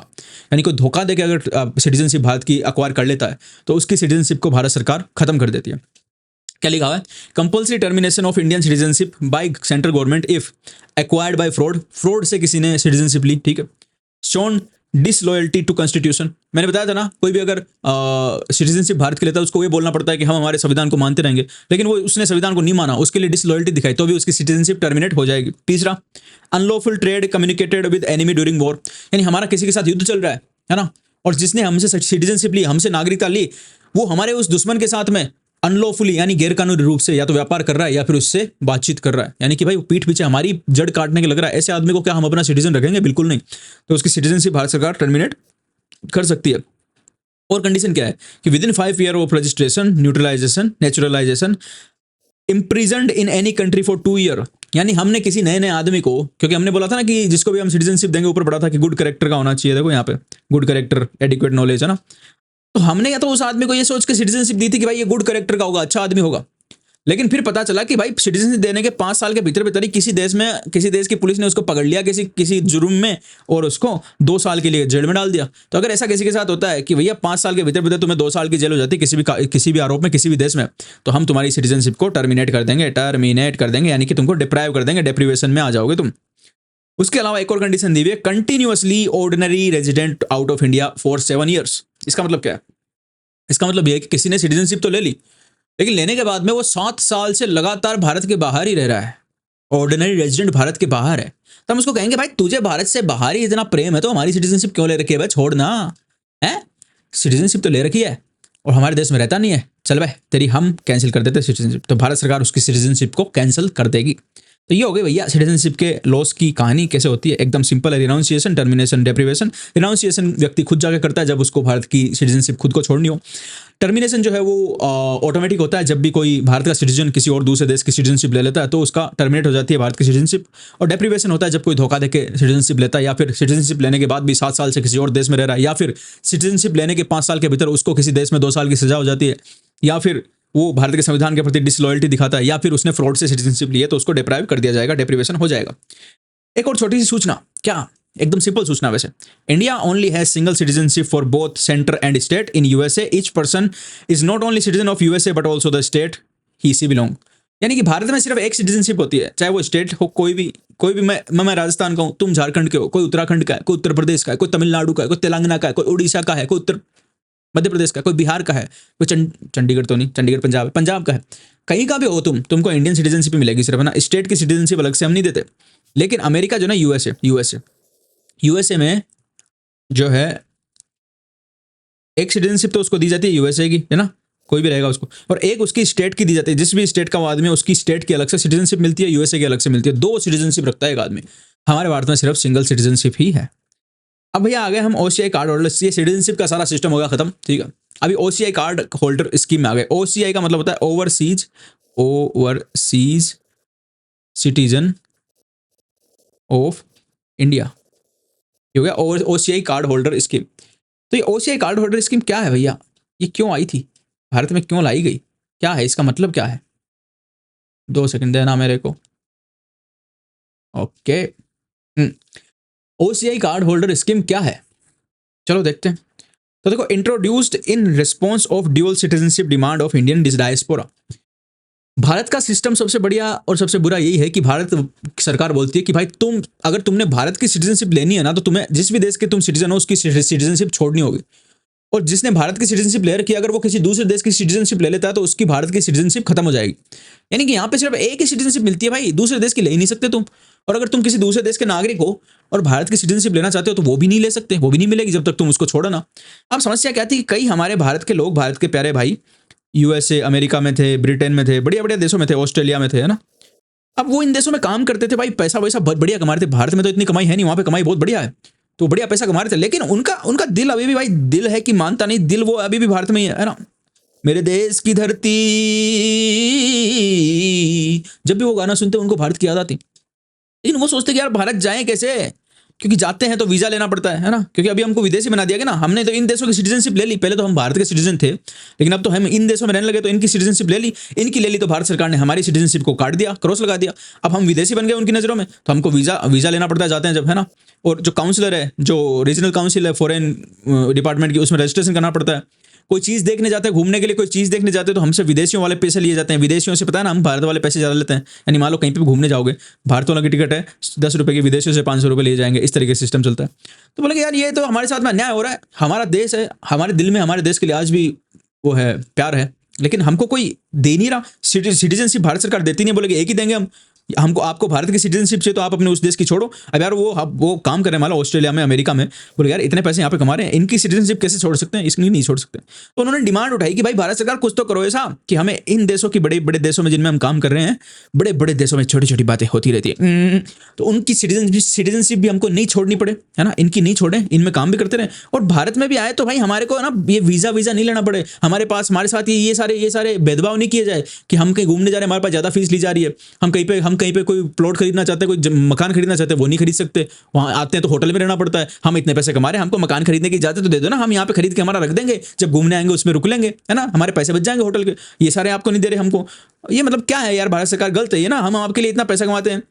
S1: यानी कोई धोखा देके अगर सिटीजनशिप भारत की अक्वायर कर लेता है तो उसकी सिटीजनशिप को भारत सरकार खत्म कर देती है। क्या लिखा हुआ है? Compulsory termination of Indian citizenship by central government if acquired by fraud. Fraud से किसी ने सिटीजनशिप ली, ठीक है। Shown disloyalty to constitution. मैंने बताया था ना, कोई भी अगर सिटीजनशिप भारत के लेता है उसको ये बोलना पड़ता है कि हम हमारे संविधान को मानते रहेंगे, लेकिन वो उसने संविधान को नहीं माना, उसके लिए डिसलॉयल्टी दिखाई, तो भी उसकी सिटीजनशिप टर्मिनेट हो जाएगी। तीसरा, unlawful trade communicated with enemy during war. यानी हमारा किसी के साथ युद्ध चल रहा है ना, और जिसने हमसे सिटीजनशिप ली, हमसे नागरिकता ली, वो हमारे उस दुश्मन के साथ में अनलॉफुली यानी गैरकानूनी रूप से या तो व्यापार कर रहा है या फिर उससे बातचीत कर रहा है, यानी कि भाई वो पीठ पीछे हमारी जड़ काटने के लग रहा है, ऐसे आदमी को क्या हम अपना सिटीजन रखेंगे? बिल्कुल नहीं। तो उसकी सिटीजनशिप भारत सरकार टर्मिनेट कर सकती है। और कंडीशन क्या है कि within 5 year of registration, neutralisation, naturalisation, imprisoned in any country for 2 year. यानी हमने किसी नए नए आदमी को, क्योंकि हमने बोला था ना कि जिसको भी हम सिटीजनशिप देंगे ऊपर पड़ा था कि गुड कैरेक्टर का होना चाहिए, देखो यहाँ पे गुड कैरेक्टर, एडिक्वेट नॉलेज, है ना। तो हमने या तो उस आदमी को ये सोच के सिटीजनशिप दी थी कि भाई ये गुड कैरेक्टर का होगा, अच्छा आदमी होगा, लेकिन फिर पता चला कि भाई सिटीजनशिप देने के 5 साल के भीतर भीतर ही किसी देश की पुलिस ने उसको पकड़ लिया किसी जुर्म में और उसको 2 साल के लिए जेल में डाल दिया। तो अगर ऐसा किसी के साथ होता है कि भैया 5 साल के भीतर भीतर तुम्हें 2 साल की जेल हो जाती है किसी भी आरोप में किसी भी देश में, तो हम तुम्हारी सिटीजनशिप को टर्मिनेट कर देंगे, यानी कि तुमको डिप्राइव कर देंगे, डेप्रीवेशन में आ जाओगे तुम। उसके अलावा एक और कंडीशन दी हुई है, continuously ordinary resident out of India for 7 years. इसका मतलब क्या है? इसका मतलब ये है कि किसी ने सिटीजनशिप तो ले ली, लेकिन लेने के बाद में वो 7 साल से लगातार भारत के बाहर ही रह रहा है, ऑर्डिनरी रेजिडेंट भारत के बाहर है, तो हम उसको कहेंगे भाई तुझे भारत से बाहर ही इतना प्रेम है तो हमारी सिटीजनशिप क्यों ले रखी है भाई, छोड़ना है, सिटीजनशिप तो ले रखी है और हमारे देश में रहता नहीं है, चल भाई तेरी हम कैंसिल कर देते सिटीजनशिप। तो भारत सरकार उसकी सिटीजनशिप को कैंसिल कर देगी। तो ये हो गई भैया सिटीजनशिप के लॉस की कहानी कैसे होती है, एकदम सिंपल है। Renunciation, termination, deprivation. रिनाउंसिएशन व्यक्ति खुद जाके करता है जब उसको भारत की सिटीजनशिप खुद को छोड़नी हो। टर्मिनेशन जो है वो ऑटोमेटिक होता है, जब भी कोई भारत का सिटीजन किसी और दूसरे देश की सिटीजनशिप ले लेता है तो उसका टर्मिनेट हो जाती है भारत की सिटीजनशिप। और डेप्रीवेशन होता है जब कोई धोखा देके सिटीजनशिप लेता है, या फिर सिटीजनशिप लेने के बाद भी 7 साल से किसी और देश में रह रहा है, या फिर सिटीजनशिप लेने के 5 साल के भीतर उसको किसी देश में 2 साल की सजा हो जाती है, या फिर वो भारत के संविधान के प्रति डिसलॉयल्टी दिखाता है, या फिर उसने फ्रॉड से सिटीजनशिप ली है तो उसको डिप्राइव कर दिया जाएगा, डेप्रीवेशन हो जाएगा। एक और छोटी सी सूचना, क्या एकदम सिंपल सूचना वैसे, India only has single citizenship for both centre and state in USA. Each person is not only citizen of USA but also the state he she belong. यानी कि भारत में सिर्फ एक सिटीजनशिप होती है, चाहे वो स्टेट हो कोई भी। मैं राजस्थान का हूँ, तुम झारखंड के हो, कोई उत्तराखंड का है, कोई उत्तर प्रदेश का है, कोई तमिलनाडु का है, कोई तेलंगाना का है, कोई उड़ीसा का है, कोई उत्तर मध्य प्रदेश का, कोई बिहार का है, कोई चंडीगढ़ तो नहीं, चंडीगढ़ पंजाब का है, कहीं का भी हो तुमको इंडियन सिटीजनशिप मिलेगी सिर्फ, है ना। स्टेट की सिटीजनशिप अलग से हम नहीं देते। लेकिन अमेरिका जो ना यूएसए में जो है एक सिटीजनशिप तो उसको दी जाती है यूएसए की, है ना, कोई भी रहेगा उसको, और एक उसकी स्टेट की दी जाती है। जिस भी स्टेट का वो आदमी है उसकी स्टेट की अलग से सिटीजनशिप मिलती है, यूएसए की अलग से मिलती है। 2 सिटीजनशिप रखता है एक आदमी। हमारे भारत में सिर्फ सिंगल सिटीजनशिप ही है। अब भैया आ गए हम ओसीआई कार्ड होल्डर। ये सिटीजनशिप का सारा सिस्टम हो गया खत्म, ठीक है। अभी ओसीआई कार्ड होल्डर स्कीम में आ गए। ओसीआई का मतलब होता है ओवरसीज सिटीजन ऑफ इंडिया। ये हो गया ओसीआई कार्ड होल्डर स्कीम। तो ये ओसीआई कार्ड होल्डर स्कीम क्या है भैया, ये क्यों आई थी, भारत में क्यों लाई गई, क्या है इसका मतलब, क्या है? 2 सेकंड देना मेरे को। Okay, OCI card holder scheme क्या है, चलो देखते हैं। तो देखो, introduced in response of dual citizenship demand of Indian diaspora. Bharat का सिस्टम सबसे बढ़िया और सबसे बुरा यही है कि भारत सरकार बोलती है कि भाई अगर तुमने भारत की सिटीजनशिप लेनी है ना, तो तुम्हें जिस भी देश के तुम सिटीजन हो उसकी सिटीजनशिप छोड़नी होगी। और जिसने भारत की सिटीजनशिप ले रखी है, अगर वो किसी दूसरे देश की सिटीजनशिप ले लेता है तो उसकी भारत की सिटीजनशिप खत्म हो जाएगी। यानी कि यहाँ पे सिर्फ एक ही सिटीजनशिप मिलती है भाई, दूसरे देश की ले ही नहीं सकते तुम। और अगर तुम किसी दूसरे देश के नागरिक हो और भारत की सिटीजनशिप लेना चाहते हो तो वो भी नहीं ले सकते, वो भी नहीं मिलेगी जब तक तुम उसको छोड़ो ना। अब समस्या क्या थी कि कई हमारे भारत के लोग, भारत के प्यारे भाई, यूएसए, अमेरिका में थे, ब्रिटेन में थे, बढ़िया बढ़िया देशों में थे, ऑस्ट्रेलिया में थे, है ना। अब वो इन देशों में काम करते थे भाई, पैसा वैसा बहुत बढ़िया कमा रहे थे। भारत में तो इतनी कमाई है नहीं, वहाँ पे कमाई बहुत बढ़िया है, तो बढ़िया पैसा कमा रहे थे। लेकिन उनका दिल अभी भी भाई, दिल है कि मानता नहीं, दिल वो अभी भी भारत में ही है ना। मेरे देश की धरती, जब भी वो गाना सुनते उनको भारत की याद आती। लेकिन वो सोचते कि यार भारत जाएं कैसे, क्योंकि जाते हैं तो वीजा लेना पड़ता है ना, क्योंकि अभी हमको विदेशी बना दिया गया ना। हमने तो इन देशों की सिटीजनशिप ले ली, पहले तो हम भारत के सिटीजन थे, लेकिन अब तो हम इन देशों में रहने लगे तो इनकी सिटीजनशिप ले ली। इनकी ले ली तो भारत सरकार ने हमारी सिटीजनशिप को काट दिया, क्रॉस लगा दिया। अब हम विदेशी बन गए उनकी नज़रों में, तो हमको वीजा लेना पड़ता है जाते हैं जब, है ना। और जो काउंसिलर है, जो रीजनल काउंसिल है फॉरेन डिपार्टमेंट की, उसमें रजिस्ट्रेशन करना पड़ता है। कोई चीज़ देखने जाते हैं, घूमने के लिए कोई चीज़ देखने जाते हैं, तो हमसे विदेशियों वाले पैसे लिए जाते हैं। विदेशियों से पता है ना, हम भारत वाले पैसे ज़्यादा लेते हैं। यानी मान लो कहीं पे भी घूमने जाओगे, भारत वाला की टिकट है 10 रुपये की, विदेशियों से 500 रुपये लिए जाएंगे, इस तरीके से सिस्टम चलता है। तो बोले यार ये तो हमारे साथ में अन्याय हो रहा है। हमारा देश है, हमारे दिल में हमारे देश के लिए आज भी वो है, प्यार है, लेकिन हमको कोई दे नहीं रहा। सिटीजनशिप भारत सरकार देती नहीं, बोलेगी एक ही देंगे हमको, आपको भारत की सिटीजनशिप से तो आप अपने उस देश की छोड़ो। अब यार वो काम करने वाला ऑस्ट्रेलिया में, अमेरिका में, बोले यार इतने पैसे यहाँ पे कमा रहे हैं, इनकी सिटीजनशिप कैसे छोड़ सकते हैं, इसलिए नहीं छोड़ सकते। तो उन्होंने डिमांड उठाई कि भाई भारत सरकार कुछ तो करो ऐसा कि हमें इन देशों की, बड़े बड़े देशों में जिनमें हम काम कर रहे हैं, बड़े बड़े देशों में छोटी छोटी बातें होती रहती है, तो उनकी सिटीजनशिप भी हमको नहीं छोड़नी पड़े, है ना। इनकी नहीं छोड़े, इनमें काम भी करते रहे, और भारत में भी आए तो भाई हमारे को ना ये वीजा नहीं लेना पड़े। हमारे साथ ये सारे भेदभाव नहीं किए जाए कि हम कहीं घूमने जा रहे हैं, हमारे पास ज़्यादा फीस ली जा रही है, हम हम कहीं पे कोई प्लॉट खरीदना चाहते हैं, कोई मकान खरीदना चाहते हैं, वो नहीं खरीद सकते, वहाँ आते हैं तो होटल में रहना पड़ता है। हम इतने पैसे कमा रहे हैं, हमको मकान खरीदने की इजाजत तो दे दो ना, हम यहाँ पे खरीद के हमारा रख देंगे, जब घूमने आएंगे उसमें रुक लेंगे, है ना, हमारे पैसे बच जाएंगे होटल के। ये सारे आपको नहीं दे रहे हमको। ये मतलब क्या है यार, भारत सरकार गलत है ये ना। हम आपके लिए इतना पैसा कमाते हैं,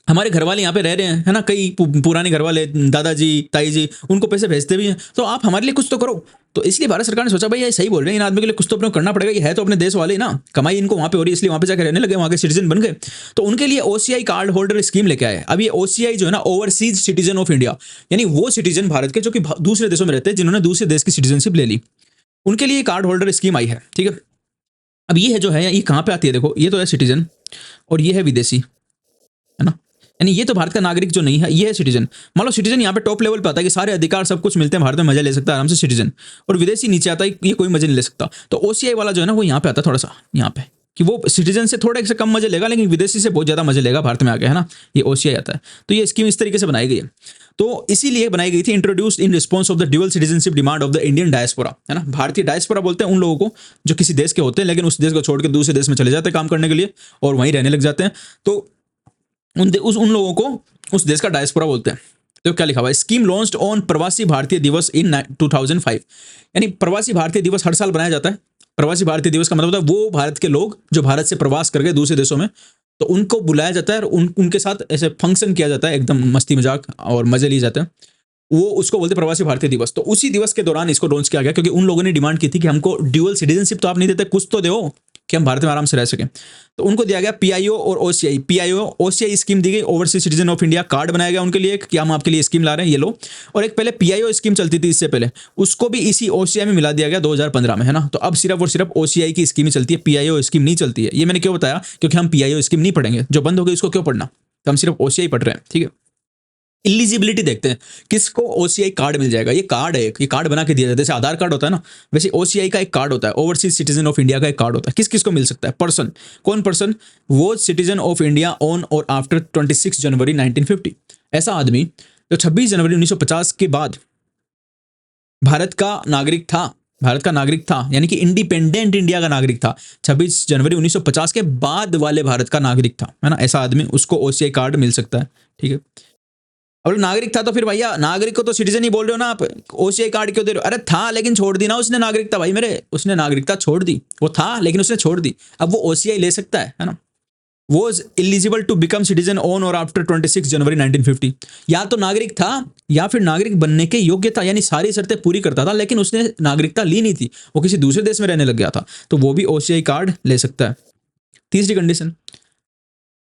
S1: हमारे घर वाले यहाँ पे रह रहे हैं, है ना, कई पुराने घर वाले, दादाजी ताई जी, उनको पैसे भेजते भी हैं, तो आप हमारे लिए कुछ तो करो। तो इसलिए भारत सरकार ने सोचा भाई ये सही बोल रहे हैं, इन आदमी के लिए कुछ तो अपने करना पड़ेगा, ये है तो अपने देश वाले ही ना, कमाई इनको वहाँ पे हो रही है, इसलिए वहाँ पे जाकर रहने लगे, वहाँ के सिटीजन बन गए। तो उनके लिए ओसीआई कार्ड होल्डर स्कीम लेके आए। अब ये ओसीआई जो है ना, ओवरसीज सिटीजन ऑफ इंडिया, यानी वो सिटीजन भारत के जो कि दूसरे देशों में रहते हैं, जिन्होंने दूसरे देश की सिटीजनशिप ले ली, उनके लिए कार्ड होल्डर स्कीम आई है। ठीक है, अब ये है जो है, ये कहाँ पे आती है, देखो ये तो है सिटीजन और ये है विदेशी, है ना, यानी ये तो भारत का नागरिक जो नहीं है, ये है सिटीजन। मान लो सिटीजन यहाँ पे टॉप लेवल पे आता है कि सारे अधिकार सब कुछ मिलते हैं, भारत में मजा ले सकता है आराम से सिटीजन, और विदेशी नीचे आता है, ये कोई मजे नहीं ले सकता। तो ओसीआई वाला जो है ना, वो यहाँ पे आता है थोड़ा सा, यहाँ पे कि वो सिटीजन से थोड़ा से कम मजे लेगा, लेकिन विदेशी से बहुत ज्यादा मजे लेगा भारत में आके, है ना, ये ओसीआई आता है। तो ये स्कीम इस तरीके से बनाई गई है। तो इसीलिए बनाई गई थी, introduced in response of the dual citizenship demand of the Indian diaspora, है ना, भारतीय डायस्पोरा बोलते हैं उन लोगों को जो किसी देश के होते हैं लेकिन उस देश को छोड़ के दूसरे देश में चले जाते हैं काम करने के लिए और वहीं रहने लग जाते हैं। तो उन लोगों को उस देश का डायस्पोरा बोलते हैं। तो क्या लिखा हुआ है, स्कीम लॉन्च्ड ऑन प्रवासी भारतीय दिवस इन 2005, यानी प्रवासी भारतीय दिवस हर साल बनाया जाता है। प्रवासी भारतीय दिवस का मतलब होता है वो भारत के लोग जो भारत से प्रवास कर गए दूसरे देशों में, तो उनको बुलाया जाता है और उनके साथ ऐसे फंक्शन किया जाता है, एकदम मस्ती मजाक और मजे लिए जाते हैं, वो उसको बोलते हैं प्रवासी भारतीय दिवस। तो उसी दिवस के दौरान इसको लॉन्च किया गया, क्योंकि उन लोगों ने डिमांड की थी कि हमको ड्यूअल सिटीजनशिप तो आप नहीं देते, कुछ तो दो कि हम भारत में आराम से रह सकें। तो उनको दिया गया पीआईओ और ओसीआई। पीआईओ ओसीआई स्कीम दी गई, overseas citizen of India card बनाया गया उनके लिए कि हम आपके लिए स्कीम ला रहे हैं, ये लो। और एक पहले पीआईओ स्कीम चलती थी इससे पहले, उसको भी इसी ओसीआई में मिला दिया गया 2015 में, है ना। तो अब सिर्फ और सिर्फ ओसीआई की स्कीम ही चलती है, पीआईओ स्कीम नहीं चलती है। ये मैंने क्यों बताया, क्योंकि हम पीआईओ स्कीम नहीं पढ़ेंगे, जो बंद हो गई उसको क्यों पढ़ना, तो हम सिर्फ ओसीआई पढ़ रहे हैं। ठीक है, इलिजिबिलिटी देखते हैं, किसको ओसीआई कार्ड मिल जाएगा। ये कार्ड है, ये कार्ड बना के दिया जाता है, जैसे आधार कार्ड होता है ना, वैसे ओसीआई का एक कार्ड होता है, ओवरसीज सिटीजन ऑफ इंडिया का एक कार्ड होता है। किस किस को मिल सकता है, पर्सन, कौन पर्सन, वो citizen of India on or after 26 January 1950, ऐसा आदमी जो 26 जनवरी 1950 के बाद भारत का नागरिक था, यानी कि इंडिपेंडेंट इंडिया का नागरिक था, 26 जनवरी 1950 के बाद वाले भारत का नागरिक था, है ना, ऐसा आदमी, उसको ओसीआई कार्ड मिल सकता है। ठीक है, अब नागरिक था तो फिर भैया नागरिक को तो सिटीजन ही बोल रहे हो ना आप, ओसीआई कार्ड क्यों दे रहे हो, अरे था लेकिन छोड़ दी ना उसने नागरिकता, भाई मेरे, उसने नागरिकता छोड़ दी, वो था लेकिन उसने छोड़ दी, अब वो ओसीआई ले सकता है ना। Was eligible to become citizen on or after 26 January 1950, या तो नागरिक था या फिर नागरिक बनने के योग्य था, यानी सारी शर्तें पूरी करता था, लेकिन उसने नागरिकता ली नहीं थी, वो किसी दूसरे देश में रहने लग गया था, तो वो भी ओसीआई कार्ड ले सकता है। तीसरी कंडीशन,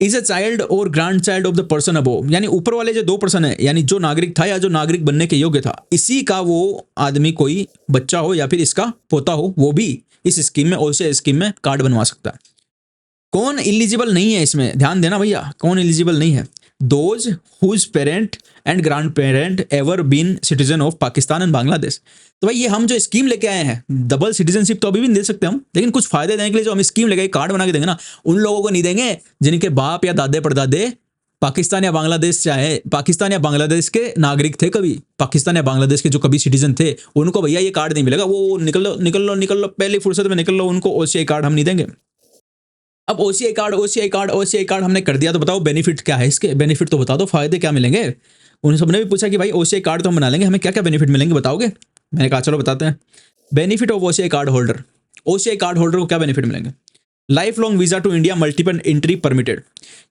S1: इज अ चाइल्ड और grand child of the person above, यानी ऊपर वाले जो दो पर्सन है, यानी जो नागरिक था या जो नागरिक बनने के योग्य था, इसी का वो आदमी कोई बच्चा हो या फिर इसका पोता हो, वो भी इस स्कीम में, ओसीआई स्कीम में कार्ड बनवा सकता है। कौन इलिजिबल नहीं है इसमें, ध्यान देना भैया, कौन इलिजिबल नहीं है, those whose parent and grand parent ever been citizen of Pakistan and Bangladesh. तो भाई ये हम जो स्कीम लेके आए हैं, डबल सिटीजनशिप तो अभी भी नहीं दे सकते हम, लेकिन कुछ फायदे देने के लिए जो हम स्कीम लेके कार्ड बना के देंगे ना, उन लोगों को नहीं देंगे जिनके बाप या दादे परदादे पाकिस्तान या बांग्लादेश चाहे पाकिस्तान या बांग्लादेश के नागरिक थे, कभी पाकिस्तान या बांग्लादेश के जो कभी सिटीजन थे, उनको भैया ये कार्ड नहीं मिलेगा, वो निकल लो पहली फुर्सत में निकल लो, उनको ओसीआई कार्ड हम नहीं देंगे। अब ओसीआई कार्ड हमने कर दिया, तो बताओ बेनिफिट क्या है इसके, बेनिफिट तो बता दो, फायदे क्या मिलेंगे। उन सबने भी पूछा कि भाई ओसीआई कार्ड तो हम बना लेंगे, हमें क्या क्या बेनिफिट मिलेंगे बताओगे, मैंने कहा चलो बताते हैं। Benefit of OCI card holder, OCI card holder को क्या बेनिफिट मिलेंगे, lifelong visa to India multiple entry permitted,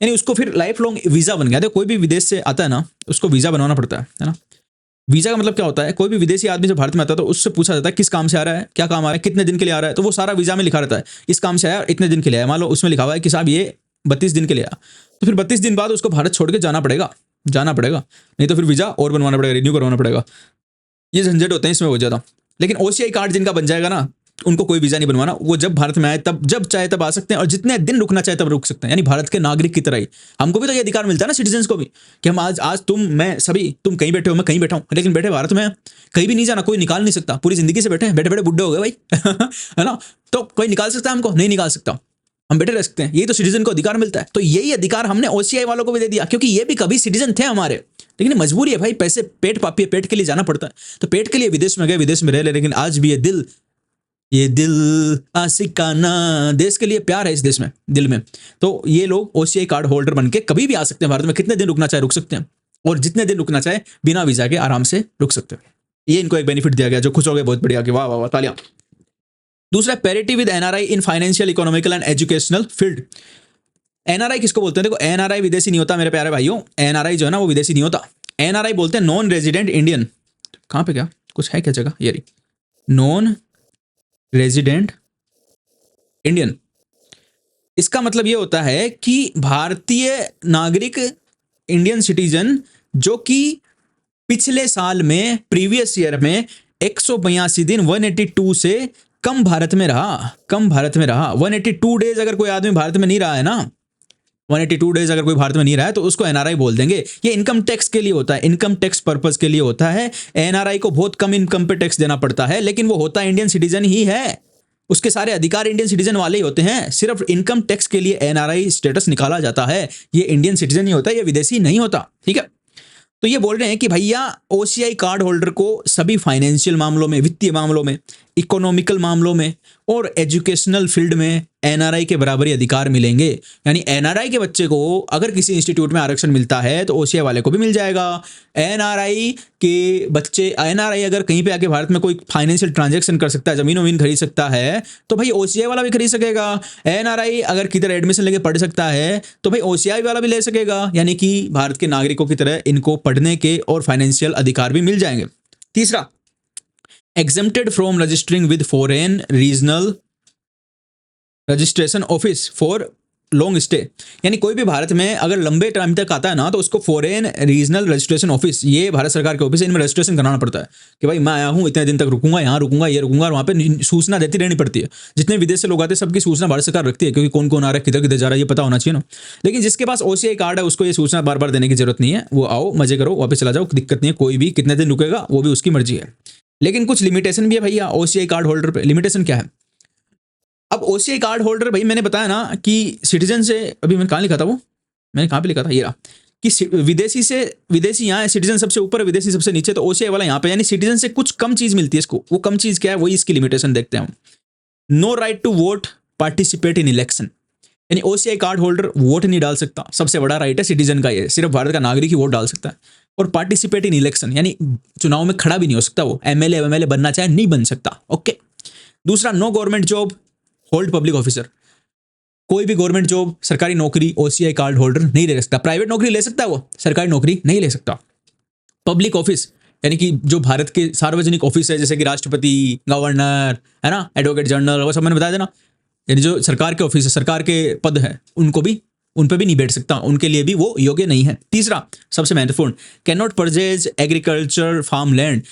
S1: यानी उसको फिर लाइफ लॉन्ग वीजा बन गया। देखो कोई भी विदेश से आता है ना, उसको वीजा बनवाना पड़ता है ना। वीजा का मतलब क्या होता है, कोई भी विदेशी आदमी जब भारत में आता है तो उससे पूछा जाता है किस काम से आ रहा है, क्या काम आ रहा है, कितने दिन के लिए आ रहा है, तो वो सारा वीजा में लिखा रहता है, इस काम से आया इतने दिन के लिए आया, मान लो उसमें लिखा हुआ है कि साहब ये 32 दिन के लिए आया, तो फिर 32 दिन बाद उसको भारत छोड़ के जाना पड़ेगा, नहीं तो फिर वीजा और बनवाना पड़ेगा, रिन्यू करवाना पड़ेगा, ये झंझट होते हैं इसमें बहुत ज्यादा। लेकिन ओसीआई कार्ड जिनका बन जाएगा ना, उनको कोई वीजा नहीं बनवाना, वो जब भारत में आए तब जब चाहे तब आ सकते हैं और जितने दिन रुकना चाहे तब रुक सकते हैं, यानी भारत के नागरिक की तरह ही हमको भी तो ये अधिकार मिलता है ना, सिटीजन को भी, कि हम आज तुम मैं सभी, तुम कहीं बैठे हो मैं कहीं बैठा हूं, लेकिन बैठे भारत में, कहीं भी नहीं जाना, कोई निकाल नहीं सकता, पूरी जिंदगी से बैठे बैठे बुड्ढे हो गए भाई है ना, तो कोई निकाल सकता है हमको, नहीं निकाल सकता, हम बैठे रह सकते हैं, यही तो सिटीजन को अधिकार मिलता है। तो यही अधिकार हमने ओसीआई वालों को भी दे दिया, क्योंकि ये भी कभी सिटीजन थे हमारे, लेकिन मजबूरी है भाई, पैसे पेट पापी पेट के लिए जाना पड़ता है, तो पेट के लिए विदेश में गए, विदेश में रह ले, लेकिन आज भी ये दिल ये दिल आशिकाना, देश के लिए प्यार है इस देश में, दिल में। तो ये लोग ओसीआई कार्ड होल्डर बन के कभी भी आ सकते हैं भारत में, कितने दिन रुकना चाहे रुक सकते हैं, और जितने दिन रुकना चाहे बिना वीजा के आराम से रुक सकते हैं। ये इनको एक बेनिफिट दिया गया, जो खुश हो गए बहुत बढ़िया कि वाह वाह वाह, तालियां। दूसरा, parity with NRI in financial, economical and educational field. NRI किसको बोलते हैं? देखो, एनआरआई विदेशी नहीं होता मेरे प्यारे भाइयों, एनआरआई जो है ना वो विदेशी नहीं होता। एनआरआई बोलते हैं नॉन रेजिडेंट इंडियन। कहां पे, क्या कुछ है क्या जगह? ये रही, नॉन रेजिडेंट इंडियन। इसका मतलब ये होता है कि भारतीय नागरिक, इंडियन सिटीजन, जो कि पिछले साल में, प्रीवियस ईयर में 182 दिन 182 से कम भारत में रहा, कम भारत में रहा। 182 डेज अगर कोई आदमी भारत में नहीं रहा है ना, 182 डेज अगर कोई भारत में नहीं रहा है तो उसको एनआरआई बोल देंगे। ये इनकम टैक्स के लिए होता है, इनकम टैक्स पर्पस के लिए होता है। एनआरआई को बहुत कम इनकम पे टैक्स देना पड़ता है, लेकिन वो होता इंडियन सिटीजन ही है, उसके सारे अधिकार इंडियन सिटीजन वाले ही होते हैं। सिर्फ इनकम टैक्स के लिए एनआरआई स्टेटस निकाला जाता है, ये इंडियन सिटीजन ही होता है, ये विदेशी नहीं होता, ठीक है। तो ये बोल रहे हैं कि भैया ओसीआई कार्ड होल्डर को सभी फाइनेंशियल मामलों में, वित्तीय मामलों में, इकोनॉमिकल मामलों में और एजुकेशनल फील्ड में एनआरआई के बराबरी अधिकार मिलेंगे। यानी एनआरआई के बच्चे को अगर किसी इंस्टीट्यूट में आरक्षण मिलता है तो ओसीआई वाले को भी मिल जाएगा। एनआरआई के बच्चे, एनआरआई अगर कहीं पे आके भारत में कोई फाइनेंशियल ट्रांजैक्शन कर सकता है, जमीन वमीन खरीद सकता है, तो भाई ओसीआई वाला भी खरीद सकेगा। एनआरआई अगर किधर एडमिशन लेके पढ़ सकता है तो भाई ओसीआई वाला भी ले सकेगा। यानी कि भारत के नागरिकों की तरह इनको पढ़ने के और फाइनेंशियल अधिकार भी मिल जाएंगे। तीसरा, exempted from registering with foreign regional registration office for long stay. यानी कोई भी भारत में अगर लंबे टाइम तक आता है ना तो उसको फॉरेन रीजनल रजिस्ट्रेशन ऑफिस, ये भारत सरकार के ऑफिस है, इनमें रजिस्ट्रेशन कराना पड़ता है कि भाई मैं आया हूँ, इतने दिन तक रुकूंगा, यहाँ रुकूंगा, ये रुकूंगा, और वहाँ पे सूचना देती रहनी पड़ती है। जितने विदेश से लोग आते हैं सबकी सूचना भारत सरकार रखती है, क्योंकि कौन कौन आ रहा है, किधर किधर जा रहा है, ये पता होना चाहिए ना। लेकिन जिसके पास ओसीआई कार्ड है उसको ये सूचना बार बार देने की जरूरत नहीं है, वो आओ, मजे करो, वापस चला जाओ, दिक्कत नहीं है। कोई भी कितने दिन रुकेगा वो भी उसकी मर्जी है। लेकिन कुछ लिमिटेशन भी है भैया ओसीआई कार्ड होल्डर पे। लिमिटेशन क्या है? अब ओसीआई कार्ड होल्डर, भाई मैंने बताया ना कि सिटीजन से, अभी मैंने कहाँ लिखा था, वो मैंने कहाँ पे लिखा था, ये रहा, कि विदेशी से, विदेशी यहाँ है, सिटीजन सबसे ऊपर, विदेशी सबसे नीचे, तो ओसीआई वाला यहाँ पे। यानी सिटीजन से कुछ कम चीज मिलती है इसको। वो कम चीज क्या है, वही इसकी लिमिटेशन देखते हैं हम। No right to vote, participate in election. यानी ओसीआई कार्ड होल्डर वोट नहीं डाल सकता, सबसे बड़ा राइट है सिटीजन का ये, सिर्फ भारत का नागरिक ही वोट डाल सकता है। और पार्टिसिपेट इन इलेक्शन, यानी चुनाव में खड़ा भी नहीं हो सकता, वो एमएलए बनना चाहे नहीं बन सकता, ओके। दूसरा, no government job hold public officer. कोई भी गवर्नमेंट जॉब, सरकारी नौकरी ओसीआई कार्ड होल्डर नहीं ले सकता। प्राइवेट नौकरी ले सकता है वो, सरकारी नौकरी नहीं ले सकता। पब्लिक ऑफिस, यानी कि जो भारत के सार्वजनिक ऑफिस है, जैसे कि राष्ट्रपति, गवर्नर, है ना, एडवोकेट जनरल, वो सब मैंने बताया था ना, यानी जो सरकार के ऑफिस है, सरकार के पद है, उनको भी, उन पर भी नहीं बैठ सकता, उनके लिए भी वो योग्य नहीं है। तीसरा, सबसे महत्वपूर्ण, can not purchase agriculture farm land.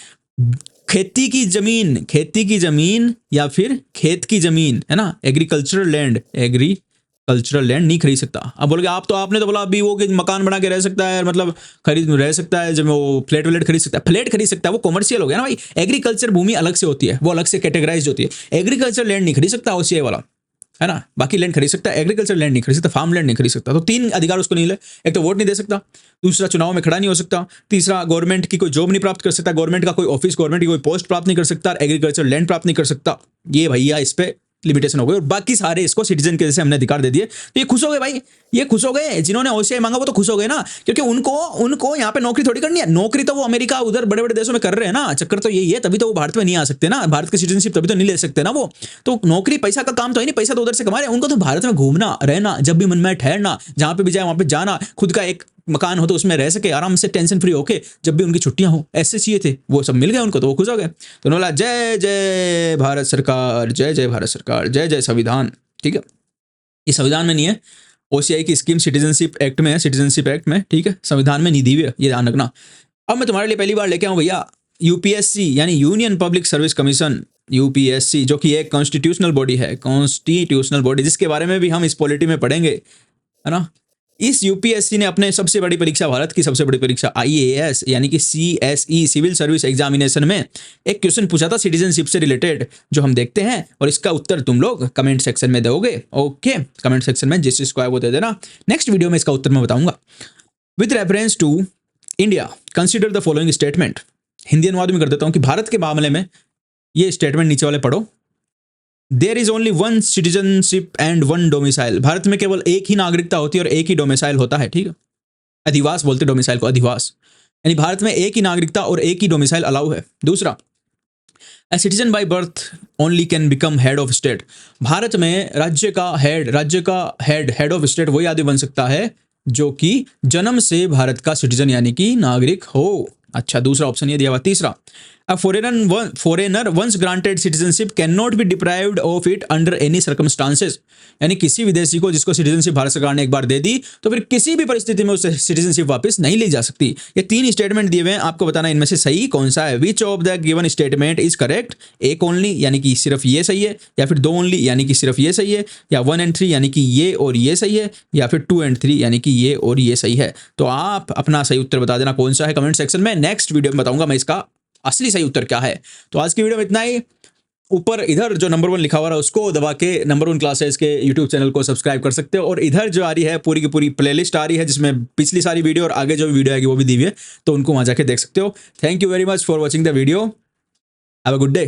S1: खेती की जमीन, खेती की जमीन या फिर खेत की जमीन, है ना, एग्रीकल्चरल लैंड, एग्रीकल्चरल लैंड नहीं खरीद सकता। अब बोलोगे आप तो, आपने तो बोला अभी वो कि मकान बना के रह सकता है, मतलब खरीद रह सकता है, जब वो फ्लैट व्लेट खरीद सकता है, फ्लैट खरीद सकता है, वो कॉमर्शियल हो गया ना भाई। एग्रीकल्चर भूमि अलग से होती है, वो अलग से कैटेगराइज होती है। एग्रीकल्चर लैंड नहीं खरीद सकता ओसीआई वाला, है ना। बाकी लैंड खरीद सकता है, एग्रीकल्चर लैंड नहीं खरीद सकता, फार्म लैंड नहीं खरीद सकता। तो तीन अधिकार उसको नहीं मिले, एक तो वोट नहीं दे सकता, दूसरा चुनाव में खड़ा नहीं हो सकता, तीसरा गवर्नमेंट की कोई जॉब नहीं प्राप्त कर सकता, गवर्नमेंट का कोई ऑफिस, गवर्नमेंट की कोई पोस्ट प्राप्त नहीं कर सकता, एग्रीकल्चर लैंड प्राप्त नहीं कर सकता। ये भैया इस पे लिमिटेशन हो गई, और बाकी सारे इसको सिटीजन के जैसे हमने अधिकार दे दिए। तो ये खुश हो गए भाई, ये खुश हो गए, जिन्होंने ओसीआई मांगा वो तो खुश हो गए ना, क्योंकि उनको यहाँ पे नौकरी थोड़ी करनी है। नौकरी तो वो अमेरिका, उधर बड़े बड़े देशों में कर रहे हैं ना, चक्कर तो यही है, तभी तो वो भारत में नहीं आ सकते ना, भारत की सिटीजनशिप तभी तो नहीं ले सकते ना वो। तो नौकरी पैसा का काम तो है नहीं, पैसा तो उधर से कमा रहे हैं, उनको तो भारत में घूमना, रहना, जब भी मन में ठहरना, जहां पे भी जाए वहां पे जाना, खुद का एक मकान हो तो उसमें रह सके आराम से, टेंशन फ्री होके, जब भी उनकी छुट्टियां हो, ऐसे चाहिए थे, वो सब मिल गए उनको, तो वो खुश हो गए। तो उन्होंने बोला जय जय भारत सरकार, जय जय भारत सरकार, जय जय संविधान, ठीक है। ये संविधान में नहीं है, ओसीआई की स्कीम सिटीजनशिप एक्ट में है, सिटीजनशिप एक्ट में, ठीक है, संविधान में नहीं दी हुई है, ये ध्यान रखना। अब मैं तुम्हारे लिए पहली बार लेके आऊँ भैया यूपीएससी, यानी union public service commission, UPSC, जो कि एक कॉन्स्टिट्यूशनल बॉडी है, कॉन्स्टिट्यूशनल बॉडी, जिसके बारे में भी हम इस पॉलिटी में पढ़ेंगे, है ना। इस यूपीएससी ने अपने सबसे बड़ी परीक्षा, भारत की सबसे बड़ी परीक्षा आईएएस यानी कि सीएसई, सिविल सर्विस एग्जामिनेशन में एक क्वेश्चन पूछा था सिटीजनशिप से रिलेटेड, जो हम देखते हैं, और इसका उत्तर तुम लोग कमेंट सेक्शन में दोगे, ओके। कमेंट सेक्शन में जिस चीज को है वो दे देना, नेक्स्ट वीडियो में इसका उत्तर मैं बताऊंगा। With reference to India consider the following statement. Hindi अनुवाद में कर देता हूं कि भारत के मामले में ये स्टेटमेंट नीचे वाले पढ़ो, there is only one citizenship and one domicile, Bharat में केवल एक ही नागरिकता होती है और एक ही डोमिसाइल होता है, ठीक है। अधिवास बोलते डोमिसाइल को, अधिवास, यानी भारत में एक ही नागरिकता और एक ही डोमिसाइल अलाउ है। दूसरा, a citizen by birth only can become head of state, Bharat में राज्य का हेड ऑफ स्टेट वही आदमी बन सकता है जो कि जन्म से भारत का सिटीजन यानी कि नागरिक हो। अच्छा, दूसरा ऑप्शन ये दिया हुआ। तीसरा, a foreigner once granted citizenship can not be deprived of it under any circumstances, यानी किसी विदेशी को जिसको सिटीजनशिप भारत सरकार ने एक बार दे दी तो फिर किसी भी परिस्थिति में उससे सिटीजनशिप वापस नहीं ली जा सकती। ये 3 स्टेटमेंट दिए हुए हैं, आपको बताना इनमें से सही कौन सा है। Which of the given statement is correct, एक ओनली यानी कि सिर्फ ये सही है, या फिर 2 ओनली यानी कि सिर्फ ये सही है, या 1 एंड 3 यानी कि ये और ये सही है, या फिर 2 एंड 3 यानी कि ये और ये सही है। तो आप अपना सही उत्तर बता देना कौन सा है कमेंट सेक्शन में। नेक्स्ट वीडियो में बताऊंगा मैं इसका असली सही उत्तर क्या है। तो आज की वीडियो में इतना ही। ऊपर इधर जो नंबर 1 लिखा हुआ है उसको दबा के नंबर 1 क्लासेस के यूट्यूब चैनल को सब्सक्राइब कर सकते हो, और इधर जो आ रही है पूरी की पूरी प्लेलिस्ट आ रही है जिसमें पिछली सारी वीडियो और आगे जो भी वीडियो आएगी वो भी दी हुई है, तो उनको वहां जाके देख सकते हो। Thank you very much for watching the video. Have a good day.